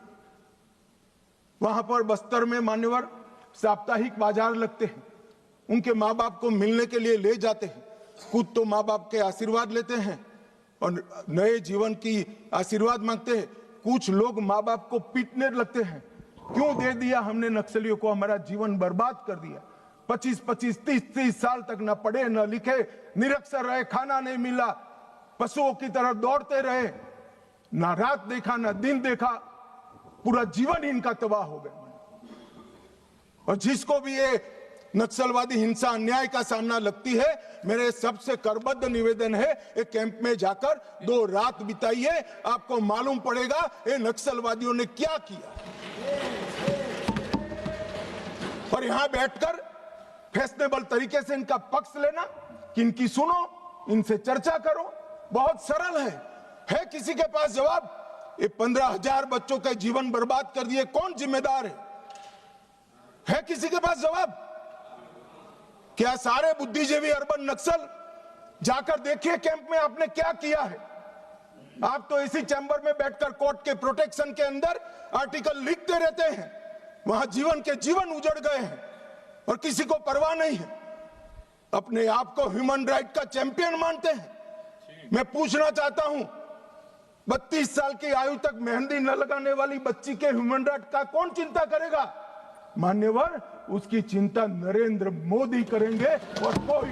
वहां पर बस्तर में मान्यवर साप्ताहिक बाजार लगते हैं, उनके माँ बाप को मिलने के लिए ले जाते हैं। खुद तो माँ बाप के आशीर्वाद लेते हैं और नए जीवन की आशीर्वाद मांगते हैं। कुछ लोग माँ बाप को पीटने लगते हैं, क्यों दे दिया हमने नक्सलियों को, हमारा जीवन बर्बाद कर दिया। 25-25, 30-30 साल तक न पढ़े न लिखे, निरक्षर रहे, खाना नहीं मिला, पशुओं की तरह दौड़ते रहे, ना रात देखा ना दिन देखा, पूरा जीवन इनका तबाह हो गया। और जिसको भी ये नक्सलवादी हिंसा अन्याय का सामना लगती है, मेरे सबसे करबद्ध निवेदन है, एक कैंप में जाकर 2 रात बिताइए, आपको मालूम पड़ेगा ये नक्सलवादियों ने क्या किया। और यहां बैठकर फैशनेबल तरीके से इनका पक्ष लेना, कि इनकी सुनो, इनसे चर्चा करो, बहुत सरल है किसी के पास जवाब? ये 15,000 बच्चों का जीवन बर्बाद कर दिए, कौन जिम्मेदार है किसी के पास जवाब? क्या सारे बुद्धिजीवी अर्बन नक्सल जाकर देखिए कैंप में आपने क्या किया है। आप तो इसी चैम्बर में बैठकर कोर्ट के प्रोटेक्शन के अंदर आर्टिकल लिखते रहते हैं, वहां जीवन के जीवन उजड़ गए हैं और किसी को परवाह नहीं है। अपने आप को ह्यूमन राइट का चैंपियन मानते हैं। मैं पूछना चाहता हूं, 32 साल की आयु तक मेहंदी न लगाने वाली बच्ची के ह्यूमन राइट का कौन चिंता करेगा? मान्यवर, उसकी चिंता नरेंद्र मोदी करेंगे और कोई।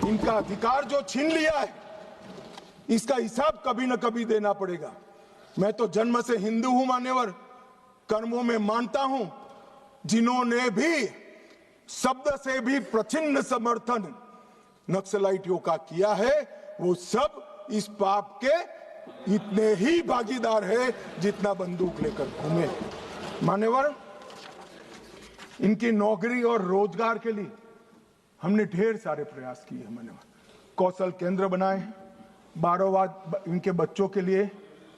इनका अधिकार जो छीन लिया है, इसका हिसाब कभी न कभी देना पड़ेगा। मैं तो जन्म से हिंदू हूं मान्यवर, कर्मों में मानता हूं। जिन्होंने भी शब्द से भी प्रचिन्न समर्थन नक्सलाइटियों का किया है, वो सब इस पाप के इतने ही भागीदार है जितना बंदूक लेकर घूमे। मान्यवर, इनकी नौकरी और रोजगार के लिए हमने ढेर सारे प्रयास किए हैं। मान्यवर, कौशल केंद्र बनाए हैं, 12वां इनके बच्चों के लिए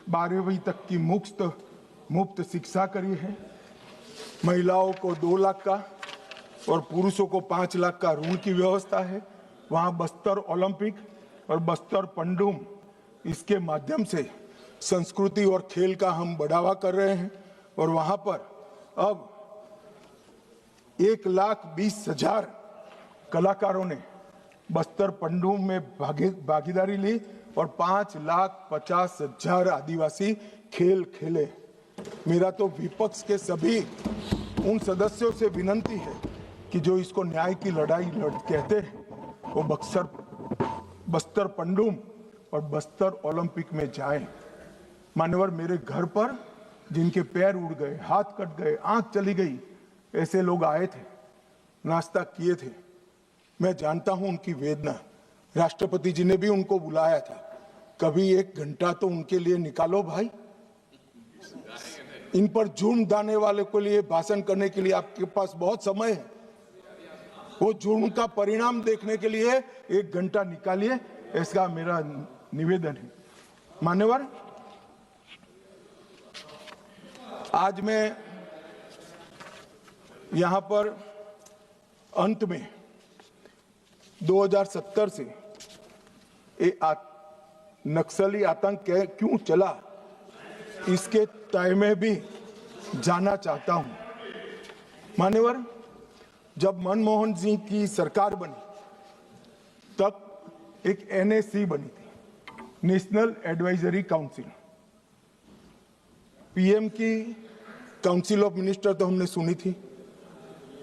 12वीं तक की मुफ्त शिक्षा करी है। महिलाओं को 2 लाख का और पुरुषों को 5 लाख का ऋण की व्यवस्था है। वहां बस्तर ओलंपिक और बस्तर पंडुम, इसके माध्यम से संस्कृति और खेल का हम बढ़ावा कर रहे हैं और वहां पर अब 1,20,000 कलाकारों ने बस्तर पंडुम में भागीदारी ली और 5,50,000 आदिवासी खेल खेले। मेरा तो विपक्ष के सभी उन सदस्यों से विनती है कि जो इसको न्याय की लड़ाई कहते हैं वो बस्तर पंडुम और बस्तर ओलंपिक में जाएं। मान्यवर, मेरे घर पर जिनके पैर उड़ गए, हाथ कट गए, आंख चली गई, ऐसे लोग आए थे, नाश्ता किए थे। मैं जानता हूं उनकी वेदना। राष्ट्रपति जी ने भी उनको बुलाया था। कभी 1 घंटा तो उनके लिए निकालो भाई। इन पर जुर्म डालने वाले के लिए भाषण करने के लिए आपके पास बहुत समय है। वो जुर्म का परिणाम देखने के लिए 1 घंटा निकालिए, ऐसा मेरा निवेदन है। मान्यवर, आज मैं यहां पर अंत में 2070 से नक्सली आतंक क्यों चला इसके तय में भी जाना चाहता हूं। मान्यवर, जब मनमोहन सिंह की सरकार बनी तब एक NSC बनी थी, नेशनल एडवाइजरी काउंसिल। PM की काउंसिल ऑफ मिनिस्टर तो हमने सुनी थी,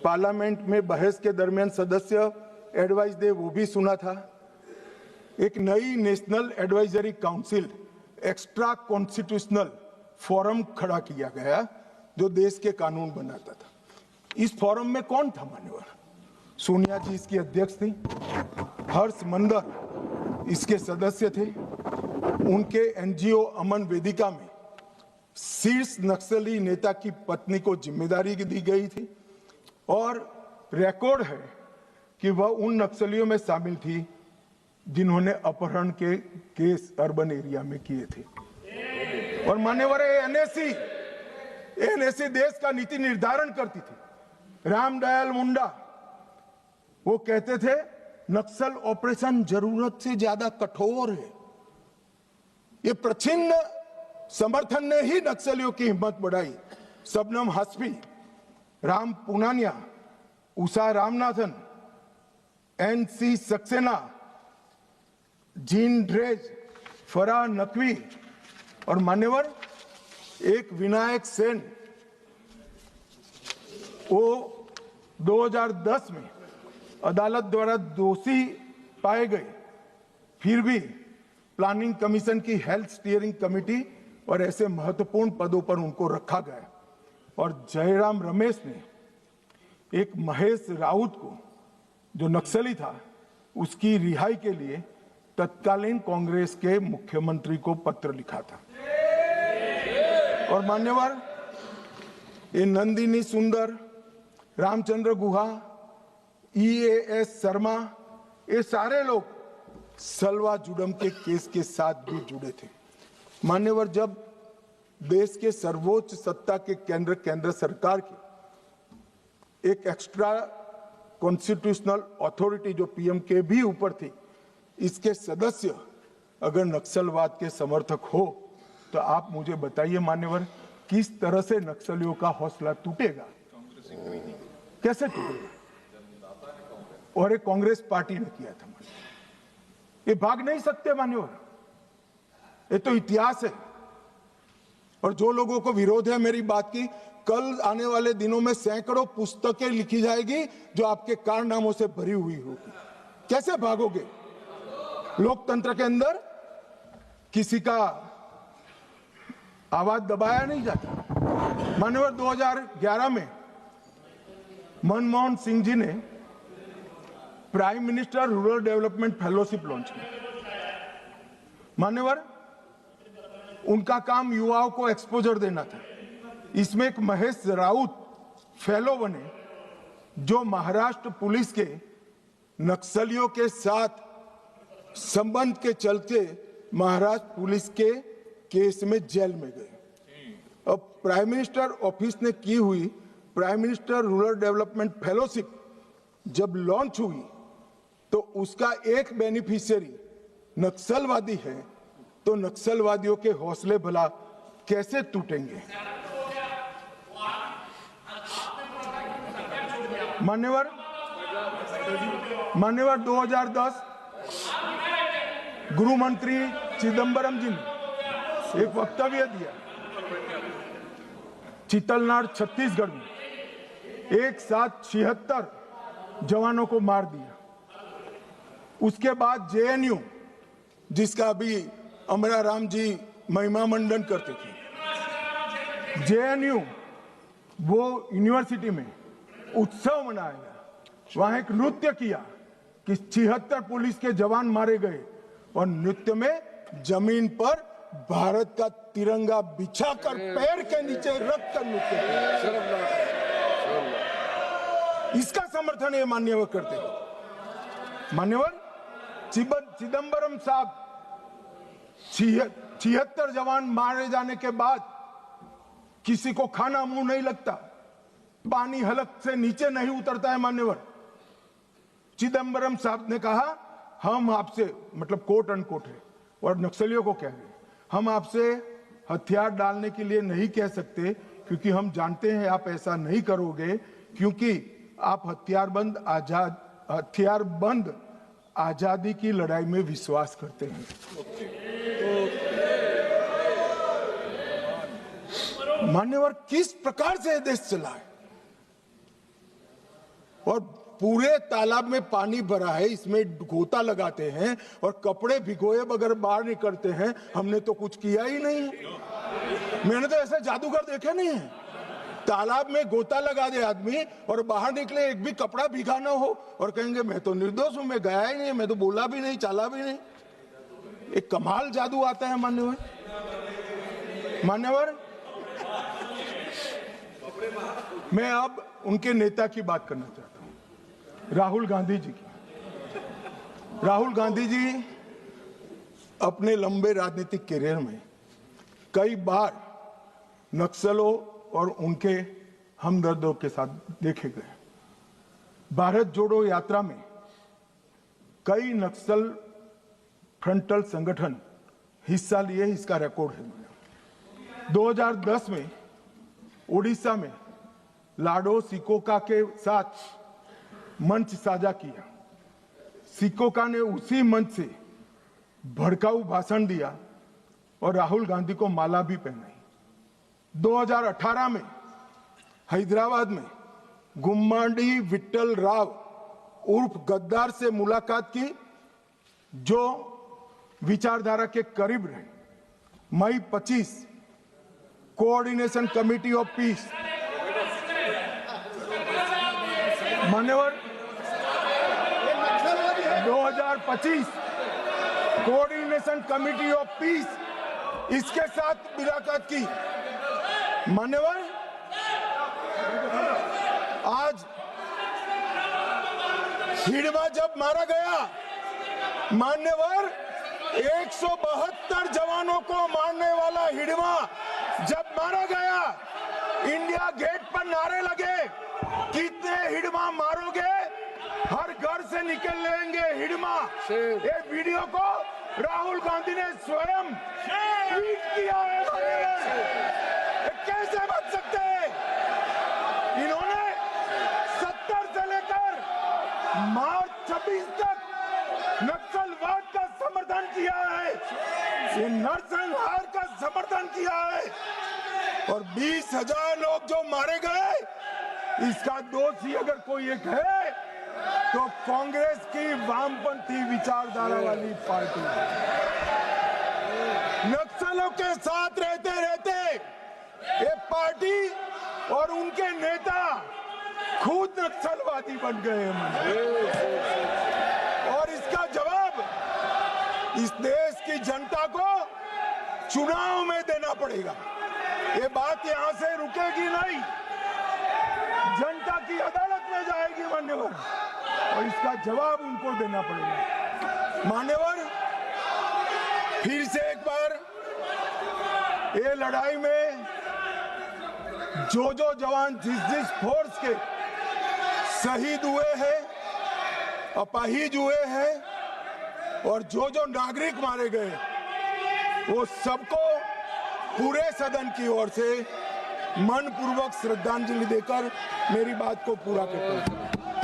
पार्लियामेंट में बहस के दरमियान सदस्य एडवाइस दे वो भी सुना था। एक नई national advisory council, extra constitutional forum खड़ा किया गया जो देश के कानून बनाता था। इस फोरम में कौन था मान्यवर? सोनिया जी इसकी अध्यक्ष थी, हर्ष मंदर इसके सदस्य थे। उनके NGO अमन वेदिका में शीर्ष नक्सली नेता की पत्नी को जिम्मेदारी दी गई थी और रिकॉर्ड है कि वह उन नक्सलियों में शामिल थी जिन्होंने अपहरण के केस अर्बन एरिया में किए थे। और मान्यवर, NSC देश का नीति निर्धारण करती थी। रामदयाल मुंडा वो कहते थे नक्सल ऑपरेशन जरूरत से ज्यादा कठोर है। ये प्रच्छिन्न समर्थन ने ही नक्सलियों की हिम्मत बढ़ाई। Shabnam Hashmi, Ram Punaniya, Usha Ramanathan, NC Saxena, Jean Dreze, Farah Naqvi और मान्यवर एक विनायक सेन, वो 2010 में अदालत द्वारा दोषी पाए गए, फिर भी प्लानिंग कमीशन की हेल्थ स्टीयरिंग कमेटी और ऐसे महत्वपूर्ण पदों पर उनको रखा गया। और जयराम रमेश ने एक महेश राउत को, जो नक्सली था, उसकी रिहाई के लिए तत्कालीन कांग्रेस के मुख्यमंत्री को पत्र लिखा था। और मान्यवर, ये नंदिनी सुंदर, रामचंद्र गुहा, EAS शर्मा, ये सारे लोग सलवा जुडम के केस के साथ भी जुड़े थे। मान्यवर, जब देश के सर्वोच्च सत्ता के केंद्र सरकार की एक एक्स्ट्रा कॉन्स्टिट्यूशनल अथॉरिटी जो PM के भी ऊपर थी, इसके सदस्य अगर नक्सलवाद के समर्थक हो तो आप मुझे बताइए मान्यवर, किस तरह से नक्सलियों का हौसला टूटेगा? कैसे टूटेगा? और एक कांग्रेस पार्टी ने किया था। ये भाग नहीं सकते मान्यवर, ये तो इतिहास है। और जो लोगों को विरोध है मेरी बात की, कल आने वाले दिनों में सैकड़ों पुस्तकें लिखी जाएगी जो आपके कारनामों से भरी हुई होगी। कैसे भागोगे? लोकतंत्र के अंदर किसी का आवाज दबाया नहीं जाता। मान्यवर, 2011 में मनमोहन सिंह जी ने prime minister rural development fellowship launch किया। मान्यवर, उनका काम युवाओं को एक्सपोजर देना था। इसमें एक महेश राउत फेलो बने, जो महाराष्ट्र पुलिस के नक्सलियों के साथ संबंध के चलते महाराष्ट्र पुलिस के केस में जेल में गए। अब प्राइम मिनिस्टर ऑफिस ने की हुई prime minister rural development fellowship जब लॉन्च हुई तो उसका एक बेनिफिशियरी नक्सलवादी है, तो नक्सलवादियों के हौसले भला कैसे टूटेंगे। मान्यवर 2010 गृह मंत्री चिदम्बरम जी ने एक वक्तव्य दिया, चितलनार छत्तीसगढ़ में एक साथ 76 जवानों को मार दिया। उसके बाद जेएनयू, जिसका अभी अमरा राम जी महिमा मंडन करते थे, जेएनयू वो यूनिवर्सिटी में उत्सव मनाया, वहां एक नृत्य किया कि 76 पुलिस के जवान मारे गए और नृत्य में जमीन पर भारत का तिरंगा बिछाकर पैर के नीचे रख कर नृत्य किया। इसका समर्थन ये मान्यवर करते हैं। मान्यवर चिदम्बरम साहब 76 जवान मारे जाने के बाद किसी को खाना मुंह नहीं लगता, पानी हलक से नीचे नहीं उतरता है। मान्यवर चिदम्बरम साहब ने कहा, हम आपसे, मतलब कोट अनकोट है और नक्सलियों को कह रहे, हम आपसे हथियार डालने के लिए नहीं कह सकते क्योंकि हम जानते हैं आप ऐसा नहीं करोगे, क्योंकि आप हथियारबंद आजादी की लड़ाई में विश्वास करते हैं। मान्यवर किस प्रकार से देश चला है और पूरे तालाब में पानी भरा है, इसमें गोता लगाते हैं और कपड़े भिगोए बगैर बाहर निकलते हैं। हमने तो कुछ किया ही नहीं, मैंने तो ऐसे जादूगर देखे नहीं है। तालाब में गोता लगा दे आदमी और बाहर निकले, एक भी कपड़ा भीगा ना हो और कहेंगे मैं तो निर्दोष हूं, मैं गया ही नहीं, मैं तो बोला भी नहीं, चाला भी नहीं। एक कमाल जादू आता है। मान्यवर मैं अब उनके नेता की बात करना चाहता हूं, राहुल गांधी जी की। राहुल गांधी जी अपने लंबे राजनीतिक करियर में कई बार नक्सलों और उनके हमदर्दों के साथ देखे गए। भारत जोड़ो यात्रा में कई नक्सल फ्रंटल संगठन हिस्सा लिए, इसका रिकॉर्ड है। 2010 में उड़ीसा में लाडो सिकोका के साथ मंच साझा किया। सिकोका ने उसी मंच से भड़काऊ भाषण दिया और राहुल गांधी को माला भी पहनाई। 2018 में हैदराबाद में गुम्माडी विट्ठल राव उर्फ गद्दार से मुलाकात की, जो विचारधारा के करीब रहे। मई 25 कोऑर्डिनेशन कमेटी ऑफ पीस, मान्यवर 2025 कोऑर्डिनेशन कमेटी ऑफ पीस, इसके साथ मुलाकात की। मान्यवर आज हिडमा जब मारा गया, मान्यवर 172 जवानों को मारने वाला हिडमा जब मारा गया, इंडिया गेट पर नारे लगे, कितने हिडमा मारोगे, हर घर से निकल लेंगे हिडमा। ये वीडियो को राहुल गांधी ने स्वयं ट्वीट किया है। कैसे बच सकते हैं? इन्होंने 70 से लेकर मार्च 26 तक नक्सलवाद का समर्थन किया है, ये नरसंहार का समर्थन किया है और 20,000 लोग जो मारे गए, इसका दोषी अगर कोई एक है तो कांग्रेस की वामपंथी विचारधारा वाली पार्टी। नक्सलों के साथ रहते रहते ये पार्टी और उनके नेता खुद नक्सलवादी बन गए हैं और इसका जवाब इस देश की जनता को चुनाव में देना पड़ेगा। ये बात यहां से रुकेगी नहीं, जनता की अदालत में जाएगी मान्यवर, और इसका जवाब उनको देना पड़ेगा। मान्यवर फिर से एक बार ये लड़ाई में जो जवान जिस फोर्स के शहीद हुए हैं, अपाहिज हुए हैं और जो नागरिक मारे गए, वो सबको पूरे सदन की ओर से मनपूर्वक श्रद्धांजलि देकर मेरी बात को पूरा करता हूं।